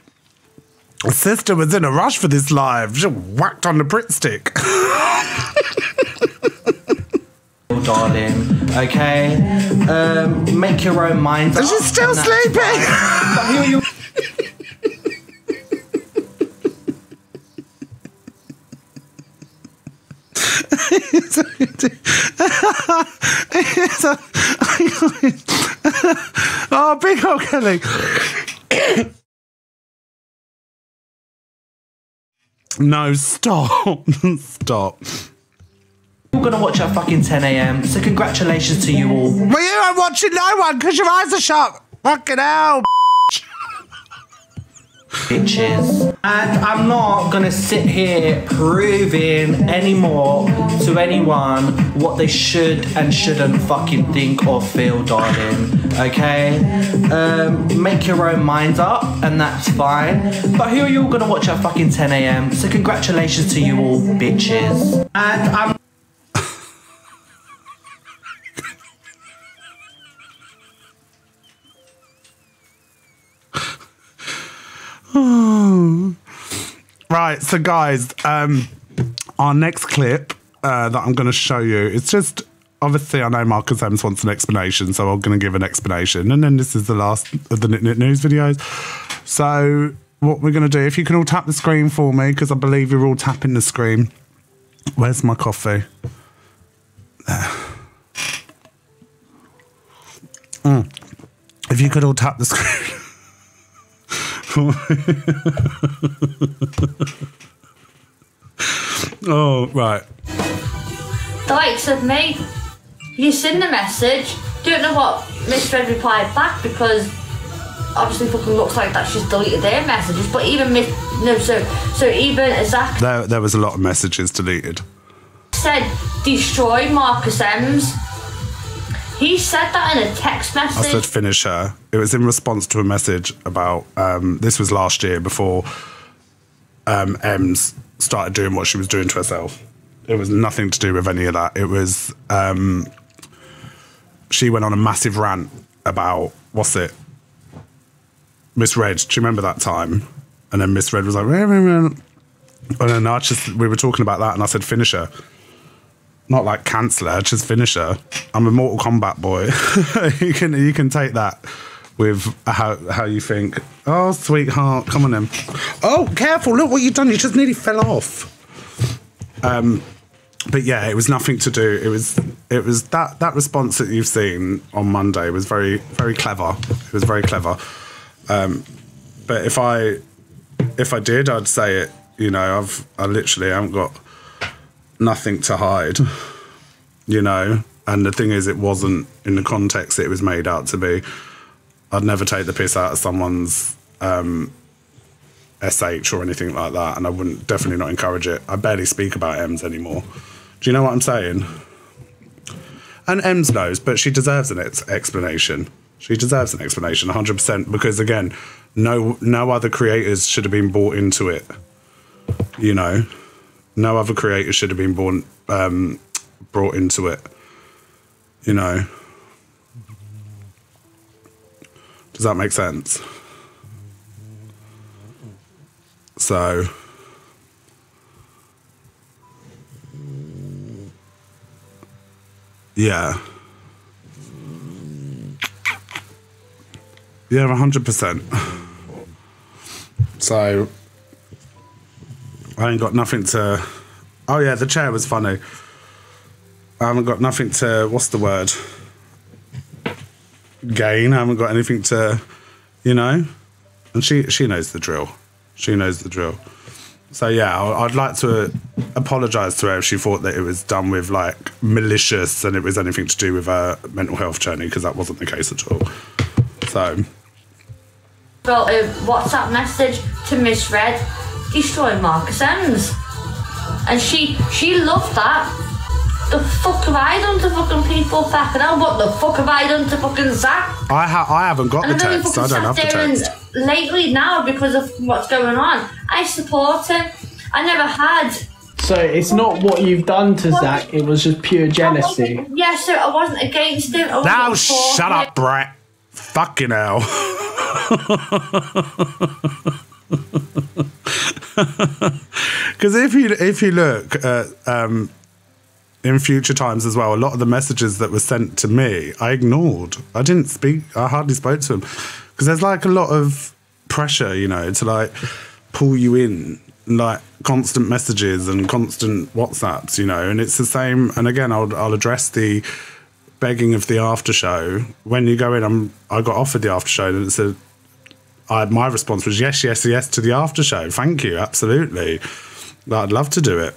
sister was in a rush for this live. She whacked on the Brit stick. Darling, okay? Make your own mind up. Is she still sleeping? Oh, big old Kelly. No, stop. Stop. We're gonna watch at fucking 10 a.m. So congratulations to you all. Well, you aren't watching no one because your eyes are shut. Fucking hell. Bitches. And I'm not gonna sit here proving anymore to anyone what they should and shouldn't fucking think or feel, darling. Okay? Make your own mind up, and that's fine. But who are you all gonna watch at fucking 10 a.m? So congratulations to you all, bitches. And I'm Right, so guys, our next clip that I'm going to show you, it's just, obviously I know Marcus Ems wants an explanation, so I'm going to give an explanation. And then this is the last of the Knit Knit News videos. So what we're going to do, if you can all tap the screen for me, because I believe you're all tapping the screen. Where's my coffee? There. If you could all tap the screen. Oh, right. The likes of me, you send the message, don't know what Miss Red replied back because obviously fucking looks like that she's deleted their messages, but even so even Zach there was a lot of messages deleted. Said destroy Marcus Ems. He said that in a text message. I said finish her. It was in response to a message about, this was last year before Ems started doing what she was doing to herself. It was nothing to do with any of that. It was, she went on a massive rant about, what's it? Miss Red. Do you remember that time? And then Miss Red was like, and then we were talking about that and I said finish her. Not like cancel her, just finish her. I'm a Mortal Kombat boy. you can take that with how you think. Oh, sweetheart, come on then. Oh, careful! Look what you've done. You just nearly fell off. But yeah, it was nothing to do. It was that response that you've seen on Monday was very, very clever. It was very clever. But if I did, I'd say it. You know, I literally haven't got nothing to hide, you know. And the thing is, it wasn't in the context it was made out to be. I'd never take the piss out of someone's SH or anything like that, and I wouldn't definitely not encourage it. I barely speak about Ems anymore. Do you know what I'm saying? And Ems knows, but she deserves an explanation. She deserves an explanation, 100%, because again, no other creators should have been brought into it. You know, no other creators should have been brought into it. You know. Does that make sense? So, yeah. Yeah, 100%. So, I ain't got nothing to... Oh yeah, the chair was funny. I haven't got nothing to... What's the word? gain. I haven't got anything to, you know. And she knows the drill. She knows the drill. So yeah, I'd like to apologise to her if she thought that it was done with like malicious and it was anything to do with her mental health journey, because that wasn't the case at all. So. Got a WhatsApp message to misread, destroyed Marcus M's, and she loved that. The fuck have I done to fucking people? Fucking hell, what the fuck have I done to fucking Zach? I haven't got the text. I don't have the text. Lately now, because of what's going on, I support him. I never had. So it's not what you've done to Zach, it was just pure jealousy. Yeah, so I wasn't against him. Now shut up, Brett. Fucking hell. Because if you look at in future times as well, a lot of the messages that were sent to me, I ignored. I didn't speak. I hardly spoke to them because there's like a lot of pressure, you know, to like pull you in, like constant messages and constant WhatsApps, you know. And it's the same. And again, I'll address the begging of the after show. When you go in, I got offered the after show, and it said, my response was yes to the after show. Thank you, absolutely. I'd love to do it.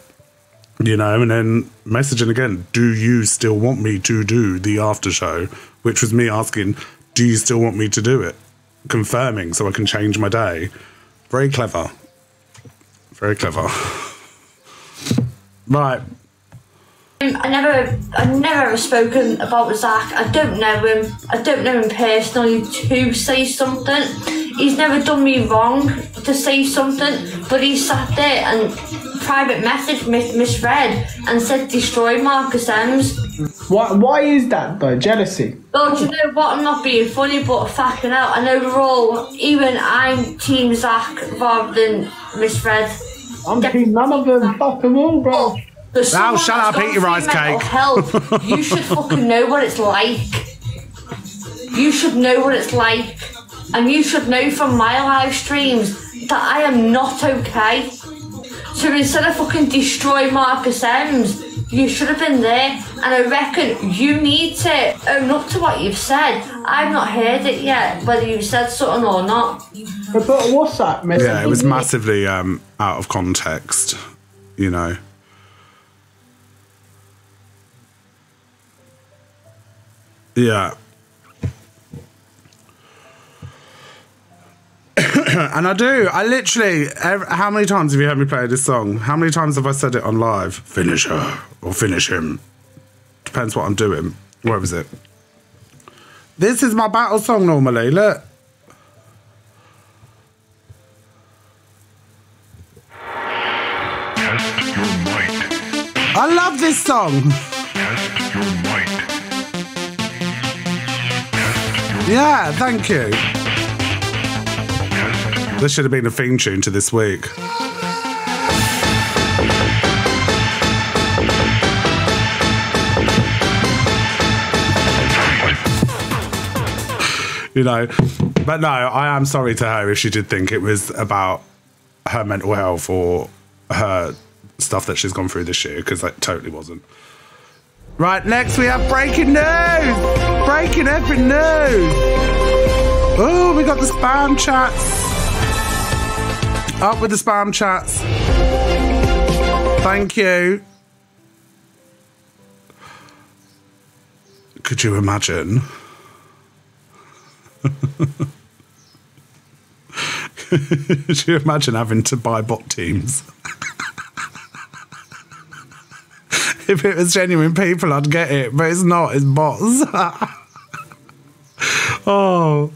You know, and then messaging again, do you still want me to do the after show? Which was me asking, do you still want me to do it? Confirming so I can change my day. Very clever. Very clever. Right. I've never ever spoken about Zach. I don't know him. I don't know him personally to say something. He's never done me wrong to say something, but he sat there and private message misread and said destroy Marcus M's. Why is that though? Jealousy? Well, do you know what? I'm not being funny, but fucking hell, I know we're all, even I'm team Zach rather than misread. I'm team none of them. Fuck them all, bro. Now shut up, eat your rice cake. Health, you should fucking know what it's like. You should know what it's like. And you should know from my live streams that I am not okay. So instead of fucking destroy Marcus M's, you should have been there. And I reckon you need to own up to what you've said. I've not heard it yet, whether you've said something or not. But what's that message? Yeah, it was massively out of context, you know. Yeah. And I literally, how many times have you heard me play this song? How many times have I said it on live? Finish her or finish him. Depends what I'm doing. Where was it? This is my battle song normally, look. Test your might. I love this song. Test your might. Yeah, thank you. This should have been a theme tune to this week. You know, but no, I am sorry to her if she did think it was about her mental health or her stuff that she's gone through this year, because it totally wasn't. Right, next we have breaking news! Breaking effing news! Oh, we got the spam chats. Up with the spam chats. Thank you. Could you imagine? Could you imagine having to buy bot teams? If it was genuine people, I'd get it, but it's not, it's bots. Oh,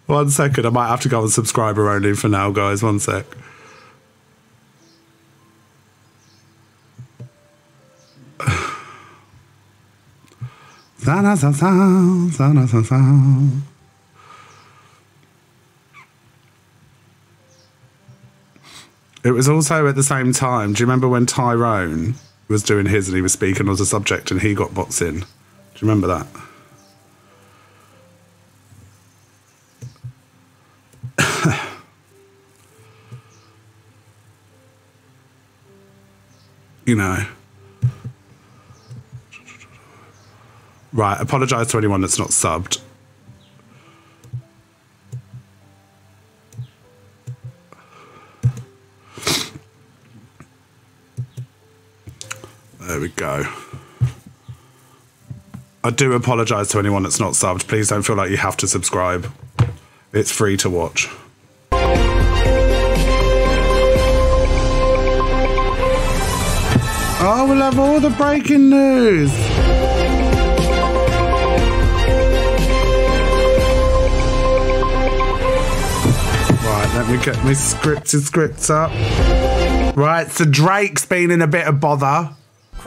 1 second, I might have to go on subscriber only for now, guys. 1 sec. It was also at the same time, do you remember when Tyrone was doing his and he was speaking as a subject and he got bots in? Do you remember that? You know. Right, apologise to anyone that's not subbed. go. I do apologise to anyone that's not subbed. Please don't feel like you have to subscribe. It's free to watch. Oh, we'll have all the breaking news. Right, let me get my scripts up. Right, so Drake's been in a bit of bother.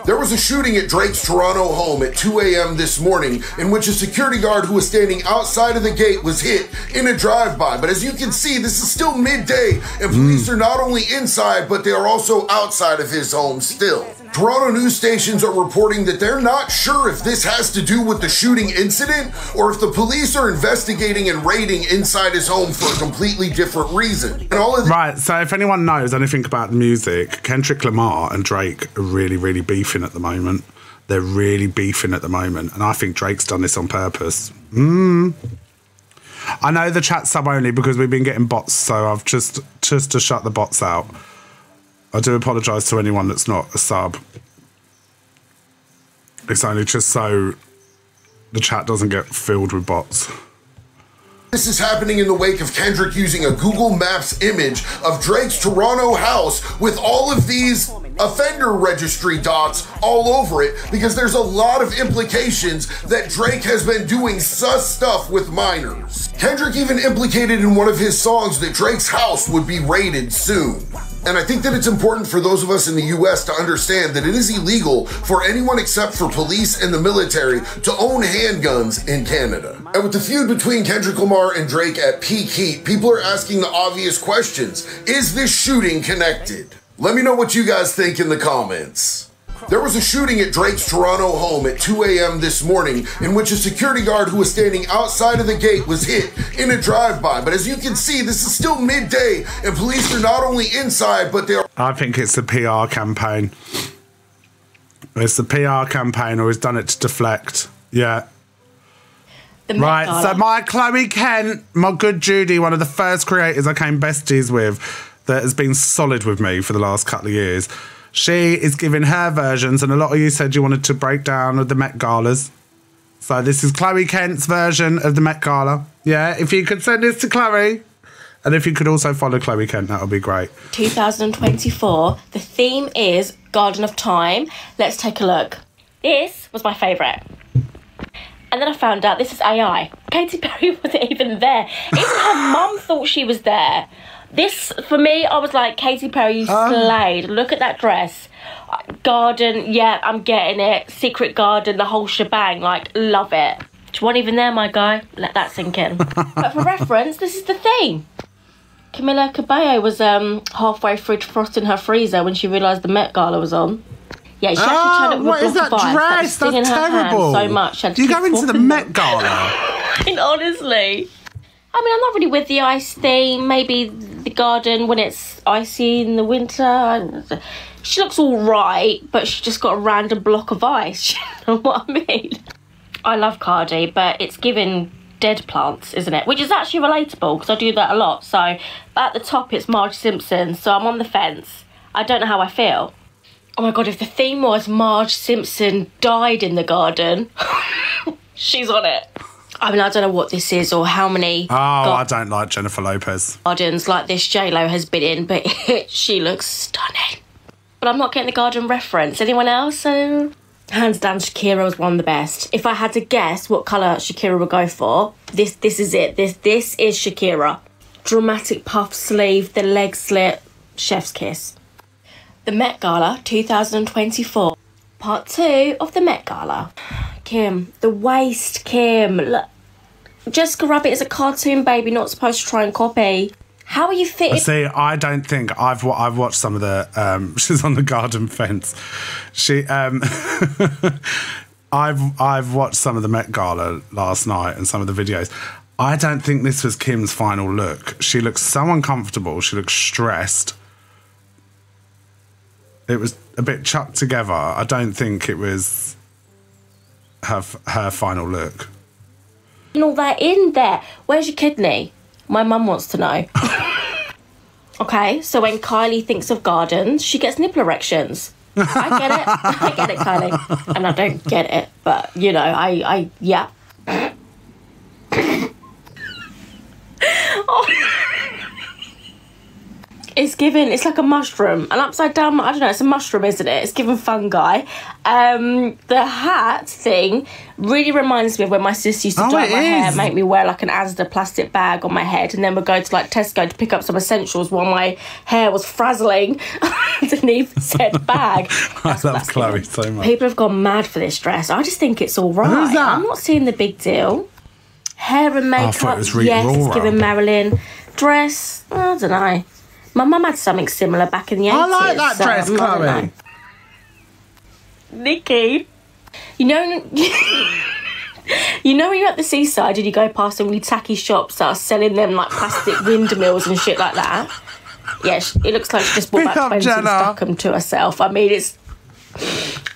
There was a shooting at Drake's Toronto home at 2 a.m. this morning in which a security guard who was standing outside of the gate was hit in a drive-by. But as you can see, this is still midday and police are not only inside, but they are also outside of his home still. Toronto news stations are reporting that they're not sure if this has to do with the shooting incident or if the police are investigating and raiding inside his home for a completely different reason. And all of right, so if anyone knows anything about music, Kendrick Lamar and Drake are really, really beefing at the moment. They're really beefing at the moment, and I think Drake's done this on purpose. I know the chat's sub only because we've been getting bots, so I've just to shut the bots out. I do apologise to anyone that's not a sub. It's only just so the chat doesn't get filled with bots. this is happening in the wake of Kendrick using a Google Maps image of Drake's Toronto house with all of these offender registry dots all over it, because there's a lot of implications that Drake has been doing sus stuff with minors. Kendrick even implicated in one of his songs that Drake's house would be raided soon. And I think that it's important for those of us in the US to understand that it is illegal for anyone except for police and the military to own handguns in Canada. And with the feud between Kendrick Lamar and Drake at peak heat, people are asking the obvious questions. Is this shooting connected? Let me know what you guys think in the comments. There was a shooting at Drake's Toronto home at 2 a.m. this morning in which a security guard who was standing outside of the gate was hit in a drive-by. But as you can see, this is still midday and police are not only inside, but they are... I think it's a PR campaign. It's the PR campaign, or he's done it to deflect. Yeah. Right, so my Chloe Kent, my good Judy, one of the first creators I came besties with, that has been solid with me for the last couple of years. She is giving her versions, and a lot of you said you wanted to break down of the Met Galas. So this is Chloe Kent's version of the Met Gala. Yeah, if you could send this to Chloe, and if you could also follow Chloe Kent, that would be great. 2024, the theme is Garden of Time. Let's take a look. This was my favourite. And then I found out this is AI. Katy Perry wasn't even there. Even her mum thought she was there. This, for me, I was like, Katy Perry, you slayed. Look at that dress. Garden, yeah, I'm getting it. Secret garden, the whole shebang. Like, love it. She wasn't even there, my guy. Let that sink in. But for reference, this is the theme. Camila Cabello was halfway through frosting her freezer when she realised the Met Gala was on. Yeah, she actually turned up with what is that dress? That's terrible. So much. You go into the Met Gala. And honestly, I mean, I'm not really with the ice theme. Maybe the garden when it's icy in the winter. She looks all right, but she just got a random block of ice. You know what I mean? I love Cardi, but it's giving dead plants, isn't it? Which is actually relatable because I do that a lot. So, but at the top, it's Marge Simpson. So I'm on the fence. I don't know how I feel. Oh my God, if the theme was Marge Simpson died in the garden, she's on it. I mean, I don't know what this is or how many... I don't like Jennifer Lopez. ...gardens like this J-Lo has been in, but she looks stunning. But I'm not getting the garden reference. Anyone else? Hands down, Shakira was one of the best. If I had to guess what colour Shakira would go for, this is it. This is Shakira. Dramatic puff sleeve, the leg slit, chef's kiss. The Met Gala 2024. Part 2 of the Met Gala. Kim, the waist, Kim. Look, Jessica Rabbit is a cartoon baby, not supposed to try and copy. How are you fitting? See, I don't think I've watched some of the. She's on the garden fence. I've watched some of the Met Gala last night and some of the videos. I don't think this was Kim's final look. She looks so uncomfortable. She looks stressed. It was a bit chucked together. I don't think it was her final look. And all that in there. Where's your kidney? My mum wants to know. Okay, so when Kylie thinks of gardens, she gets nipple erections. I get it. I get it, Kylie. And I don't get it. But, you know, yeah. It's given, it's like a mushroom. An upside down, I don't know, it's a mushroom, isn't it? It's given fungi. The hat thing really reminds me of when my sister used to dye my hair, make me wear like an Asda plastic bag on my head, and then we'd go to like Tesco to pick up some essentials while my hair was frazzling underneath said bag. I love Chloe so much. People have gone mad for this dress. I just think it's all right. Who's that? I'm not seeing the big deal. Hair and makeup, I thought it was Rita yes, it's Ora. giving Marilyn. Dress, I don't know. My mum had something similar back in the 80s. I like that dress, I don't Chloe. know. Nikki, you know when you're at the seaside and you go past some really tacky shops that are selling them like plastic windmills and shit like that? Yeah, it looks like she just bought back 20 and stuck them to herself. I mean,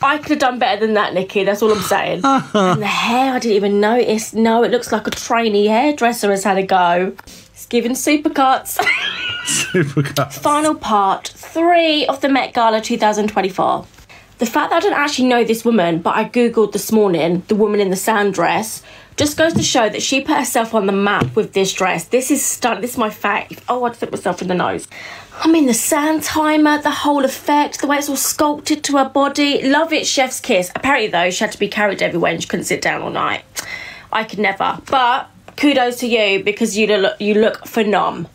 I could have done better than that, Nikki. That's all I'm saying. And the hair, I didn't even notice. No, it looks like a trainee hairdresser has had a go. It's giving supercuts. Supercuts. Final part 3 of the Met Gala 2024. The fact that I don't actually know this woman, but I googled this morning, the woman in the sand dress, just goes to show that she put herself on the map with this dress. This is stunning. This is my fact. Oh, I'd flip myself in the nose. I mean, the sand timer, the whole effect, the way it's all sculpted to her body. Love it, chef's kiss. Apparently, though, she had to be carried everywhere and she couldn't sit down all night. I could never. But kudos to you because you look phenom.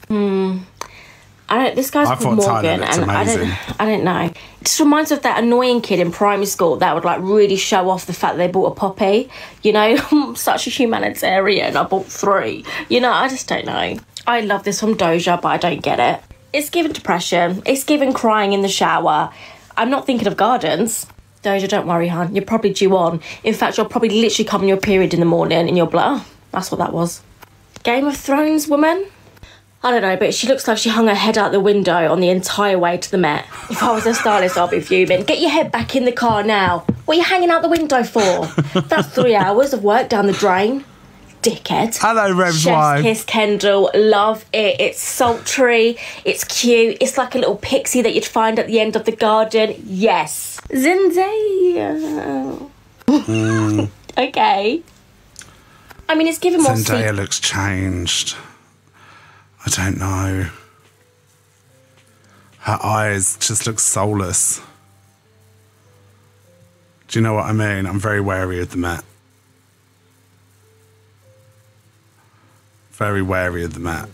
This guy's called Morgan, and I don't know. It just reminds me of that annoying kid in primary school that would like really show off the fact that they bought a poppy. You know, I'm such a humanitarian. I bought 3. You know, I just don't know. I love this from Doja, but I don't get it. It's given depression. It's given crying in the shower. I'm not thinking of gardens. Doja, don't worry, hon. You're probably due on. In fact, you'll probably literally come on your period in the morning and you'll be like, oh, that's what that was. Game of Thrones woman? I don't know, but she looks like she hung her head out the window on the entire way to the Met. If I was a stylist, I'd be fuming. Get your head back in the car now. What are you hanging out the window for? That's 3 hours of work down the drain. Dickhead. Hello, Rev's Chef's wife. kiss, Kendall. Love it. It's sultry. It's cute. It's like a little pixie that you'd find at the end of the garden. Yes. Zendaya. Okay. I mean, it's given more Zendaya looks changed. I don't know. Her eyes just look soulless. Do you know what I mean? I'm very wary of the Met. Very wary of the Met.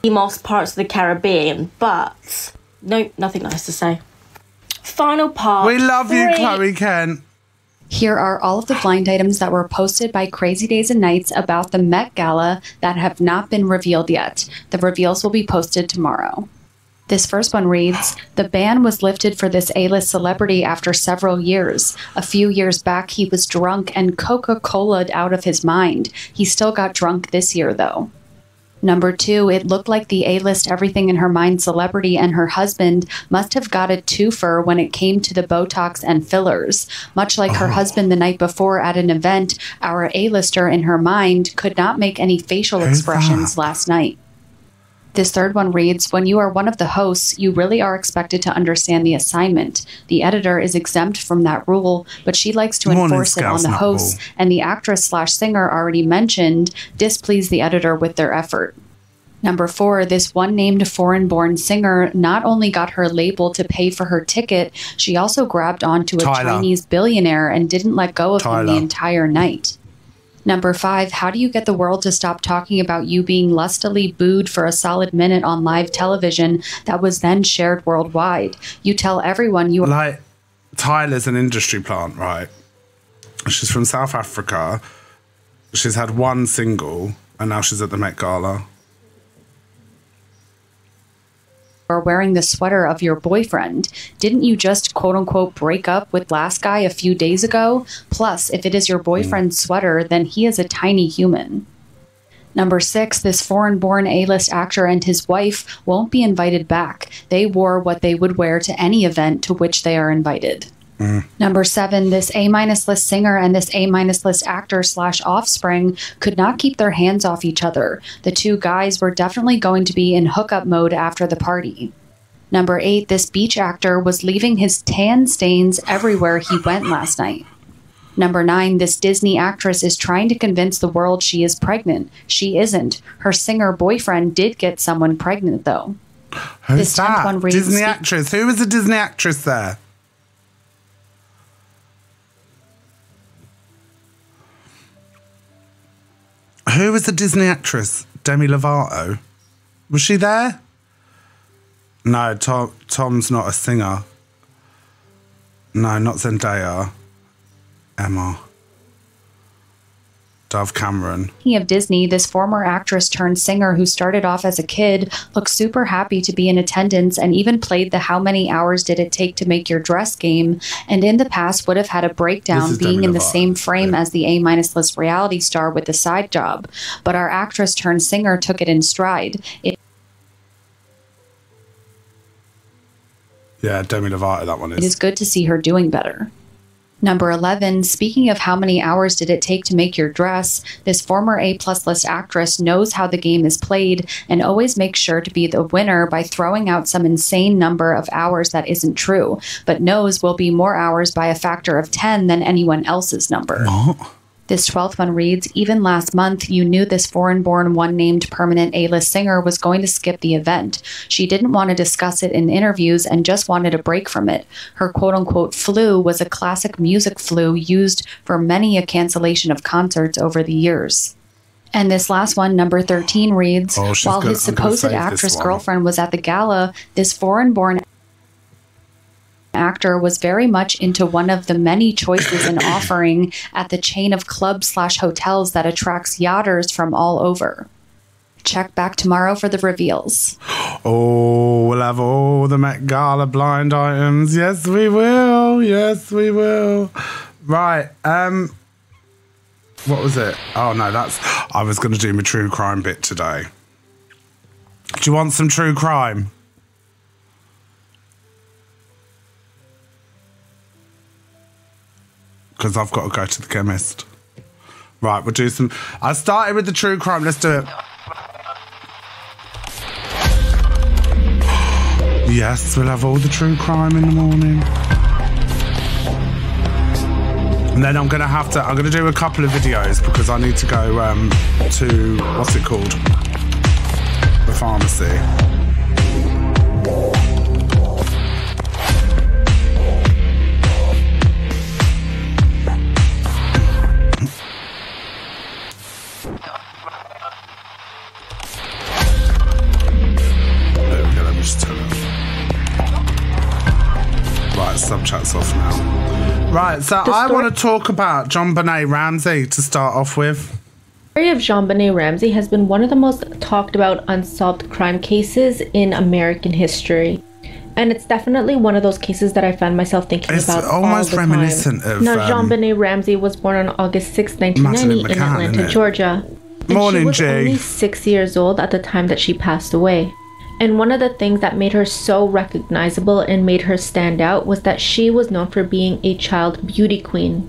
Most parts of the Caribbean, but nope, nothing nice to say. Final part. We love 3. you, Chloe Kent. Here are all of the blind items that were posted by Crazy Days and Nights about the Met Gala that have not been revealed yet. The reveals will be posted tomorrow. This first one reads, the ban was lifted for this A-list celebrity after several years. A few years back, he was drunk and Coca-Cola'd out of his mind. He still got drunk this year, though. Number 2, it looked like the A-list Everything in Her Mind celebrity and her husband must have got a twofer when it came to the Botox and fillers. Much like her husband the night before at an event, our A-lister in her mind could not make any facial expressions last night. This third one reads, when you are one of the hosts, you really are expected to understand the assignment. The editor is exempt from that rule, but she likes to enforce it on the hosts, and the actress/singer already mentioned displeased the editor with their effort. Number 4, this one named foreign-born singer not only got her label to pay for her ticket, she also grabbed onto a Chinese billionaire and didn't let go of him the entire night. Number 5, how do you get the world to stop talking about you being lustily booed for a solid minute on live television that was then shared worldwide? You tell everyone you... Like, Tyler's an industry plant, right? She's from South Africa. She's had one single, and now she's at the Met Gala. Or wearing the sweater of your boyfriend. Didn't you just quote-unquote break up with last guy a few days ago? Plus, if it is your boyfriend's sweater, then he is a tiny human. Number 6, this foreign-born A-list actor and his wife won't be invited back. They wore what they would wear to any event to which they are invited. Number 7, this A-list singer and this A-list actor/offspring could not keep their hands off each other. The two guys were definitely going to be in hookup mode after the party. Number 8, this beach actor was leaving his tan stains everywhere he went last night. Number 9, this Disney actress is trying to convince the world she is pregnant. She isn't. Her singer boyfriend did get someone pregnant, though. Who's This 10th that? one reads, Disney actress. Who was the Disney actress there? Who was the Disney actress? Demi Lovato. Was she there? No, Tom's not a singer. No, not Zendaya. Emma. Dove Cameron. Speaking of Disney, this former actress turned singer who started off as a kid looked super happy to be in attendance and even played the how many hours did it take to make your dress game, and in the past would have had a breakdown being in the same frame as the A-minus list reality star with the side job. But our actress turned singer took it in stride. Yeah, Demi Lovato, that one is. It is good to see her doing better. Number 11, speaking of how many hours did it take to make your dress, this former A-plus list actress knows how the game is played and always makes sure to be the winner by throwing out some insane number of hours that isn't true, but knows will be more hours by a factor of 10 than anyone else's number. What? This 12th one reads, even last month, you knew this foreign-born one-named permanent A-list singer was going to skip the event. She didn't want to discuss it in interviews and just wanted a break from it. Her quote-unquote flu was a classic music flu used for many a cancellation of concerts over the years. And this last one, number 13, reads, while his supposed actress girlfriend was at the gala, this foreign-born actor was very much into one of the many choices and offering at the chain of clubs/hotels that attracts yachters from all over. Check back tomorrow for the reveals. Oh, we'll have all the Met Gala blind items. Yes, we will. Yes, we will. Right. What was it? Oh, no, I was going to do my true crime bit today. Do you want some true crime? Because I've got to go to the chemist. Right, we'll do some... I started with the true crime. Let's do it. Yes, we'll have all the true crime in the morning. And then I'm going to do a couple of videos because I need to go to... What's it called? The pharmacy. Right, sub-chat's off now. Right, so I want to talk about JonBenet Ramsey to start off with. The story of JonBenet Ramsey has been one of the most talked about unsolved crime cases in American history. And it's definitely one of those cases that I found myself thinking about all the time. It's almost reminiscent of... Now, JonBenet Ramsey was born on August 6, 1990 in Atlanta, Georgia. And Morning, she was Jay. only 6 years old at the time that she passed away. And one of the things that made her so recognizable and made her stand out was that she was known for being a child beauty queen,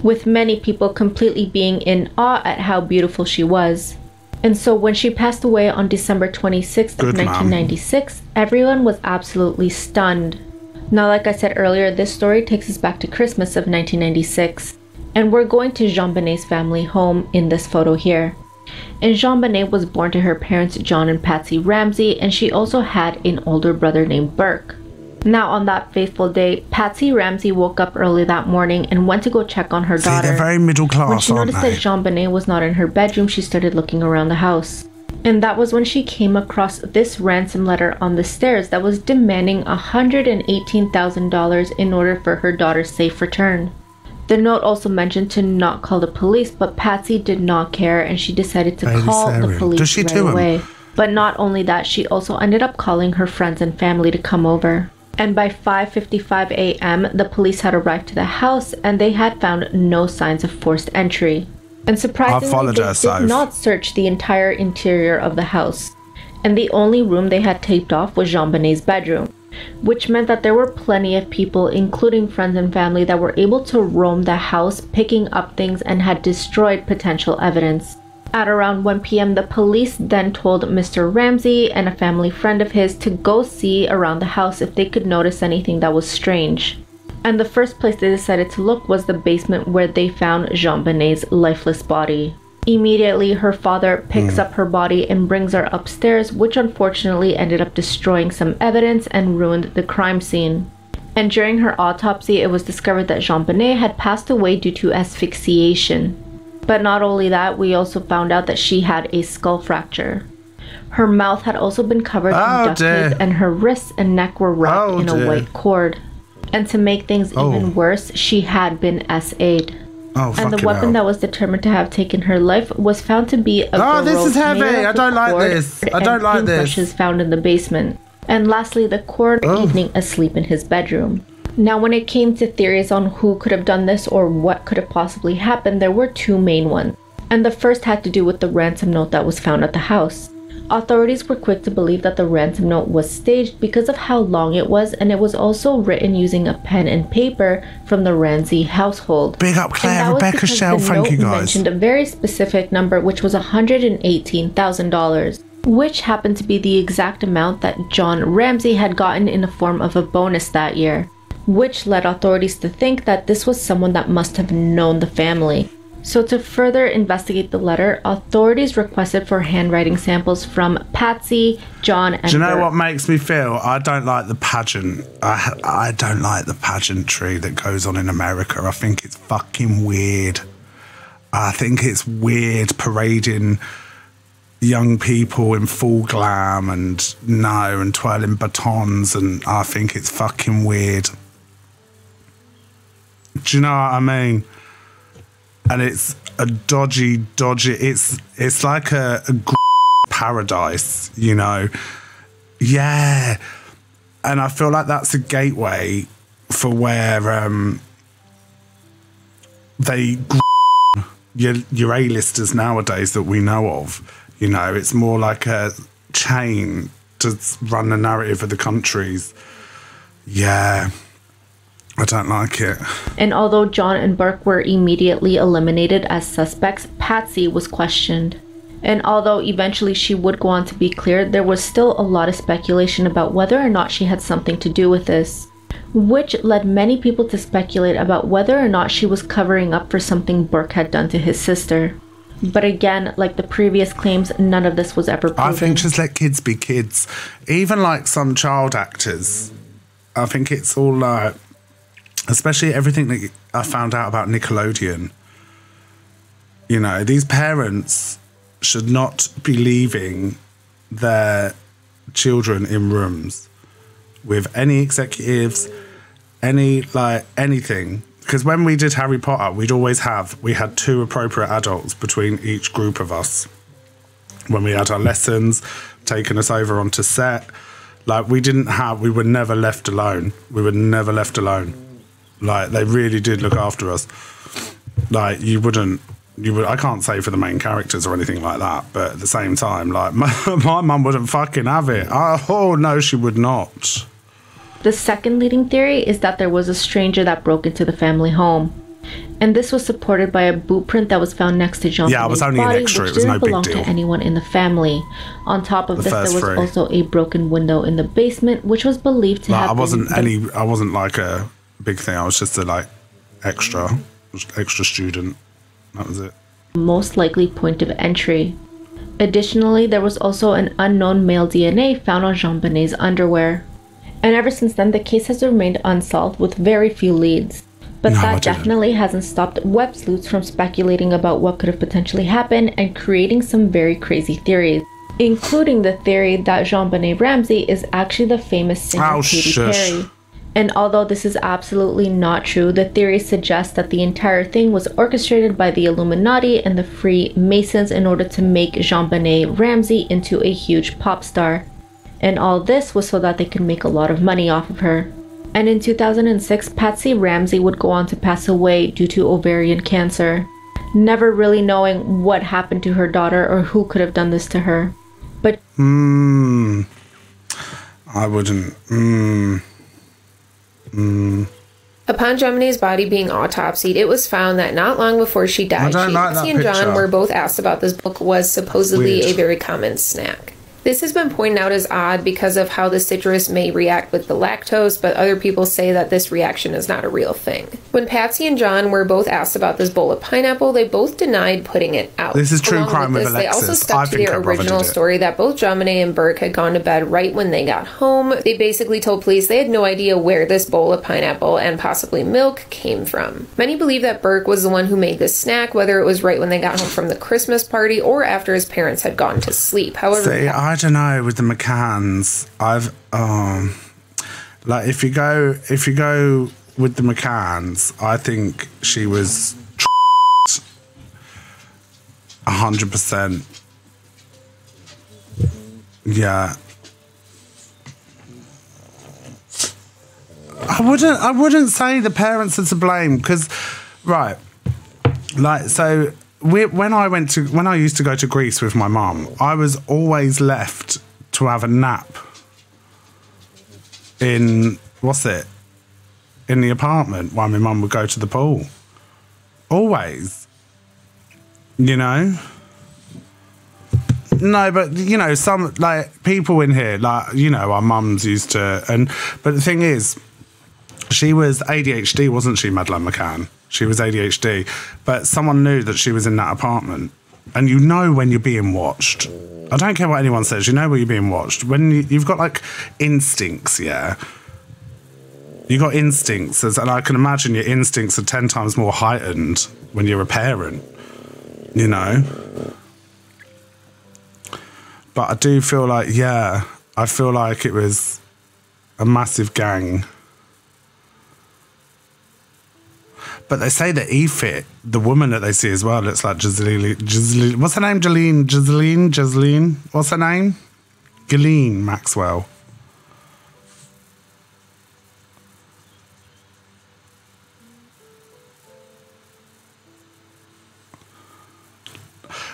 with many people completely being in awe at how beautiful she was. And so when she passed away on December 26th of 1996, everyone was absolutely stunned. Now, like I said earlier, this story takes us back to Christmas of 1996. And we're going to JonBenet's family home in this photo here. And JonBenet was born to her parents John and Patsy Ramsey, and she also had an older brother named Burke. Now, on that fateful day, Patsy Ramsey woke up early that morning and went to go check on her daughter. They're very middle class, when she noticed that JonBenet was not in her bedroom, she started looking around the house. And that was when she came across this ransom letter on the stairs that was demanding $118,000 in order for her daughter's safe return. The note also mentioned to not call the police, but Patsy did not care and she decided to call the police right away. But not only that, she also ended up calling her friends and family to come over. And by 5:55 a.m., the police had arrived to the house and they had found no signs of forced entry. And surprisingly, they did not search the entire interior of the house. And the only room they had taped off was JonBenet's bedroom, which meant that there were plenty of people, including friends and family, that were able to roam the house, picking up things and had destroyed potential evidence. At around 1 p.m., the police then told Mr. Ramsey and a family friend of his to go see around the house if they could notice anything that was strange. And the first place they decided to look was the basement where they found JonBenét's lifeless body. Immediately, her father picks up her body and brings her upstairs, which unfortunately ended up destroying some evidence and ruined the crime scene. And during her autopsy, it was discovered that JonBenet had passed away due to asphyxiation. But not only that, we also found out that she had a skull fracture. Her mouth had also been covered in duct tape, and her wrists and neck were wrapped in a white cord. And to make things even worse, she had been SA'd. And the weapon that was determined to have taken her life was found to be a this is heavy. I don't like this. I don't like this. Brushes found in the basement. And lastly, the coroner evening asleep in his bedroom. Now, when it came to theories on who could have done this or what could have possibly happened, there were two main ones. And the first had to do with the ransom note that was found at the house. Authorities were quick to believe that the ransom note was staged because of how long it was, and it was also written using a pen and paper from the Ramsey household. Big up Claire, Rebecca, Shell, thank you guys. Mentioned a very specific number, which was $118,000, which happened to be the exact amount that John Ramsey had gotten in the form of a bonus that year, which led authorities to think that this was someone that must have known the family. So to further investigate the letter, authorities requested for handwriting samples from Patsy, John, and Do you know Bert. what makes me feel? I don't like the pageant. I don't like the pageantry that goes on in America. I think it's fucking weird. I think it's weird parading young people in full glam and twirling batons, and I think it's fucking weird. Do you know what I mean? And it's a dodgy, it's like a paradise, you know? Yeah. And I feel like that's a gateway for where they your A-listers nowadays that we know of. You know, it's more like a chain to run the narrative of the countries. Yeah. I don't like it. And although John and Burke were immediately eliminated as suspects, Patsy was questioned. And although eventually she would go on to be cleared, there was still a lot of speculation about whether or not she had something to do with this, which led many people to speculate about whether or not she was covering up for something Burke had done to his sister. But again, like the previous claims, none of this was ever proven. I think just let kids be kids. Even like some child actors, I think it's all like, especially everything that I found out about Nickelodeon. You know, these parents should not be leaving their children in rooms with any executives, anything. Because when we did Harry Potter, we had 2 appropriate adults between each group of us. When we had our lessons, taking us over onto set, like we were never left alone. We were never left alone. Like, they really did look after us. Like, I can't say for the main characters or anything like that, but at the same time, like, my mum wouldn't fucking have it. Oh, no, she would not. The second leading theory is that there was a stranger that broke into the family home. And this was supported by a boot print that was found next to John's it was only body, an extra. which It was didn't no big belong deal. to anyone in the family. On top of this, there was also a broken window in the basement, which was believed to have I wasn't like a big thing. I was just a extra student. That was it. Most likely point of entry. Additionally, there was also an unknown male DNA found on JonBenet's underwear. And ever since then, the case has remained unsolved with very few leads. But that definitely hasn't stopped web sleuths from speculating about what could have potentially happened and creating some very crazy theories, including the theory that JonBenet Ramsey is actually the famous singer Katy Perry. And although this is absolutely not true, the theory suggests that the entire thing was orchestrated by the Illuminati and the Freemasons in order to make JonBenet Ramsey into a huge pop star. And all this was so that they could make a lot of money off of her. And in 2006, Patsy Ramsey would go on to pass away due to ovarian cancer, never really knowing what happened to her daughter or who could have done this to her. But I wouldn't. Upon Gemini's body being autopsied, it was found that not long before she died, Patsy and John were both asked about this book was supposedly a very common snack. This has been pointed out as odd because of how the citrus may react with the lactose, but other people say that this reaction is not a real thing. When Patsy and John were both asked about this bowl of pineapple, they both denied putting it out. This is true crime with Alexis. They also stuck to their original story that both Gemini and Burke had gone to bed right when they got home. They basically told police they had no idea where this bowl of pineapple and possibly milk came from. Many believe that Burke was the one who made this snack, whether it was right when they got home from the Christmas party or after his parents had gone to sleep. However, I don't know with the McCanns. Like if you go with the McCanns, I think she was 100%. Yeah. I wouldn't say the parents are to blame because, right, like so. When I used to go to Greece with my mum, I was always left to have a nap in the apartment while my mum would go to the pool. Always. You know? No, but you know, some like people in here, like, you know, our mums used to but the thing is, she was ADHD, wasn't she, Madeleine McCann? She was ADHD, but someone knew that she was in that apartment. And you know when you're being watched. I don't care what anyone says, you know when you're being watched. When you've got, like, instincts, yeah? You got instincts, and I can imagine your instincts are 10 times more heightened when you're a parent, you know? But I do feel like, yeah, I feel like it was a massive gang. But they say that Efit, the woman that they see as well, looks like Giseline. What's her name? Giseline? What's her name? Ghislaine Maxwell.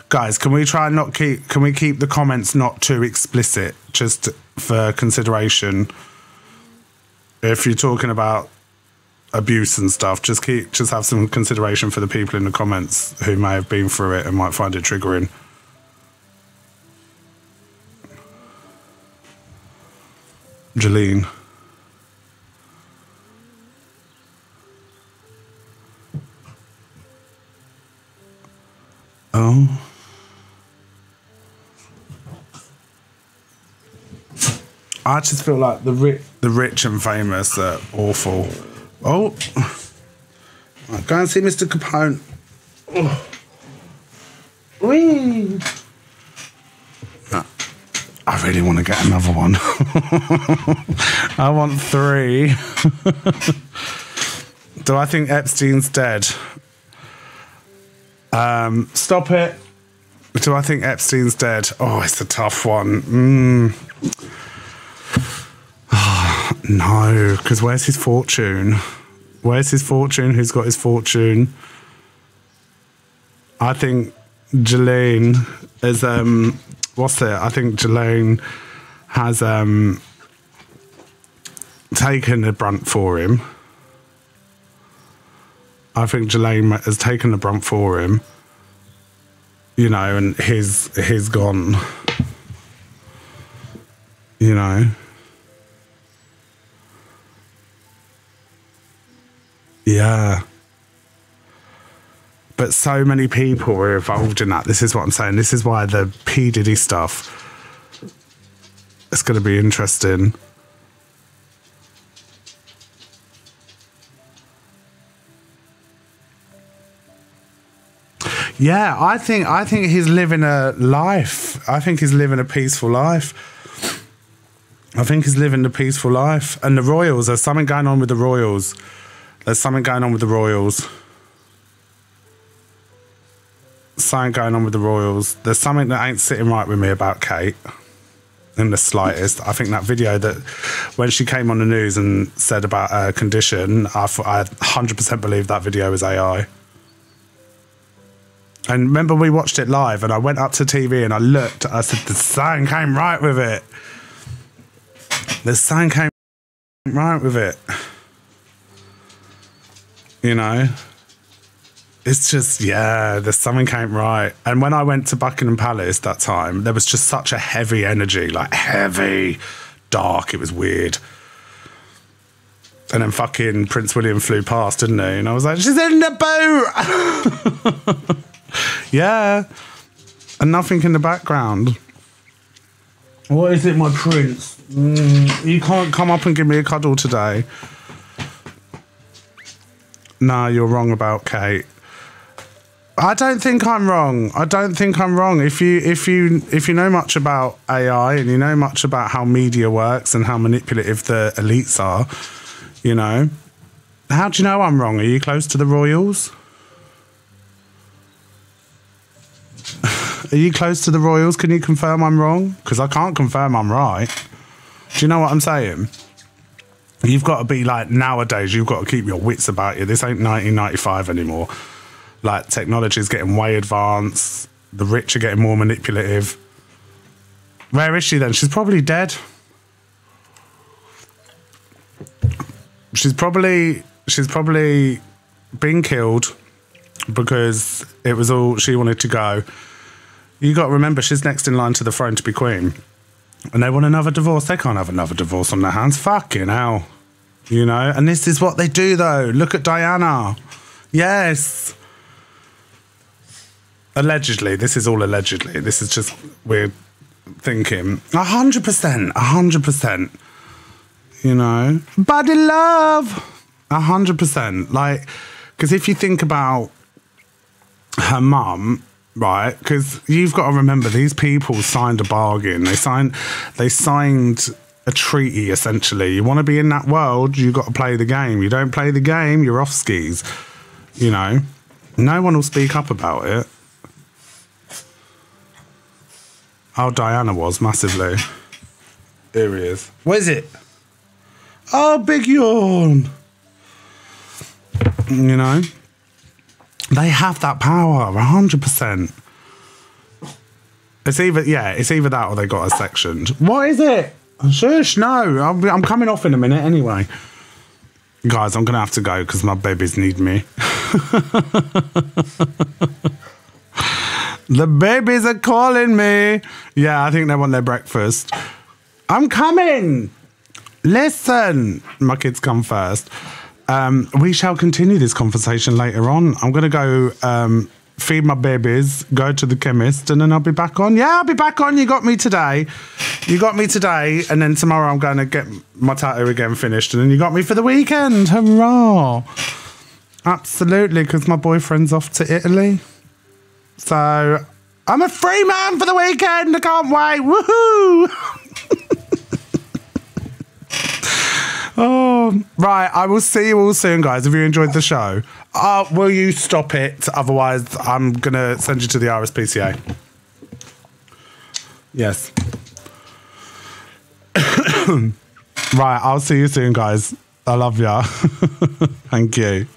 Guys, can we keep the comments not too explicit, just for consideration? If you're talking about abuse and stuff, just have some consideration for the people in the comments who may have been through it and might find it triggering. Jolene. Oh. I just feel like the rich and famous are awful. Oh, right, go and see Mr. Capone. Whee! No, I really want to get another one. I want 3. Do I think Epstein's dead? Stop it. Do I think Epstein's dead? Oh, it's a tough one. No, because where's his fortune? Where's his fortune? Who's got his fortune? I think Jolene is, I think Jolene has taken the brunt for him. I think Jolene has taken the brunt for him. You know, and he's gone. You know. Yeah. But so many people were involved in that. This is what I'm saying. This is why the P. Diddy stuff, it's going to be interesting. Yeah, I think he's living a life. I think he's living a peaceful life. I think he's living a peaceful life. And the royals, there's something going on with the royals. There's something going on with the royals. Something going on with the royals. There's something that ain't sitting right with me about Kate. In the slightest. I think that video that when she came on the news and said about her condition, I 100% believe that video was AI. And remember we watched it live and I went up to TV and I looked, I said, the sound came right with it. The sound came right with it. You know? It's just, yeah, there's something ain't right. And when I went to Buckingham Palace that time, there was just such a heavy energy, like heavy, dark. It was weird. And then fucking Prince William flew past, didn't he? And I was like, she's in the boat! Yeah. And nothing in the background. What is it, my prince? You can't come up and give me a cuddle today. Nah, you're wrong about Kate. I don't think I'm wrong. I don't think I'm wrong. If you know much about AI and you know much about how media works and how manipulative the elites are, you know, how do you know I'm wrong? Are you close to the royals? Are you close to the royals? Can you confirm I'm wrong? Because I can't confirm I'm right. Do you know what I'm saying? You've got to be like, nowadays, you've got to keep your wits about you. This ain't 1995 anymore. Like, technology is getting way advanced. The rich are getting more manipulative. Where is she then? She's probably dead. She's probably been killed because it was all she wanted to go. You got to remember, she's next in line to the throne to be queen. And they want another divorce. They can't have another divorce on their hands. Fucking hell. You know? And this is what they do, though. Look at Diana. Yes. Allegedly. This is all allegedly. This is just weird thinking. 100%. 100%. You know? Body love. 100%. Like, because if you think about her mum, right? Because you've got to remember, these people signed a bargain. They signed a treaty, essentially. You want to be in that world, you've got to play the game. You don't play the game, you're off skis. You know? No one will speak up about it. Oh, Diana was, massively. Here he is. What is it? Oh, big yawn. You know? They have that power, 100%. It's either that or they got her sectioned. What is it? Shush, no. I'm coming off in a minute anyway. Guys, I'm going to have to go because my babies need me. The babies are calling me. Yeah, I think they want their breakfast. I'm coming. Listen. My kids come first. We shall continue this conversation later on. I'm going to go feed my babies, go to the chemist, and then I'll be back on. Yeah, I'll be back on. You got me today. You got me today, and then tomorrow I'm going to get my tattoo again finished, and then you got me for the weekend. Hurrah. Absolutely, because my boyfriend's off to Italy. So I'm a free man for the weekend. I can't wait. Woohoo! Oh, right. I will see you all soon, guys. If you enjoyed the show, will you stop it? Otherwise, I'm going to send you to the RSPCA. Yes. Right. I'll see you soon, guys. I love ya. Thank you.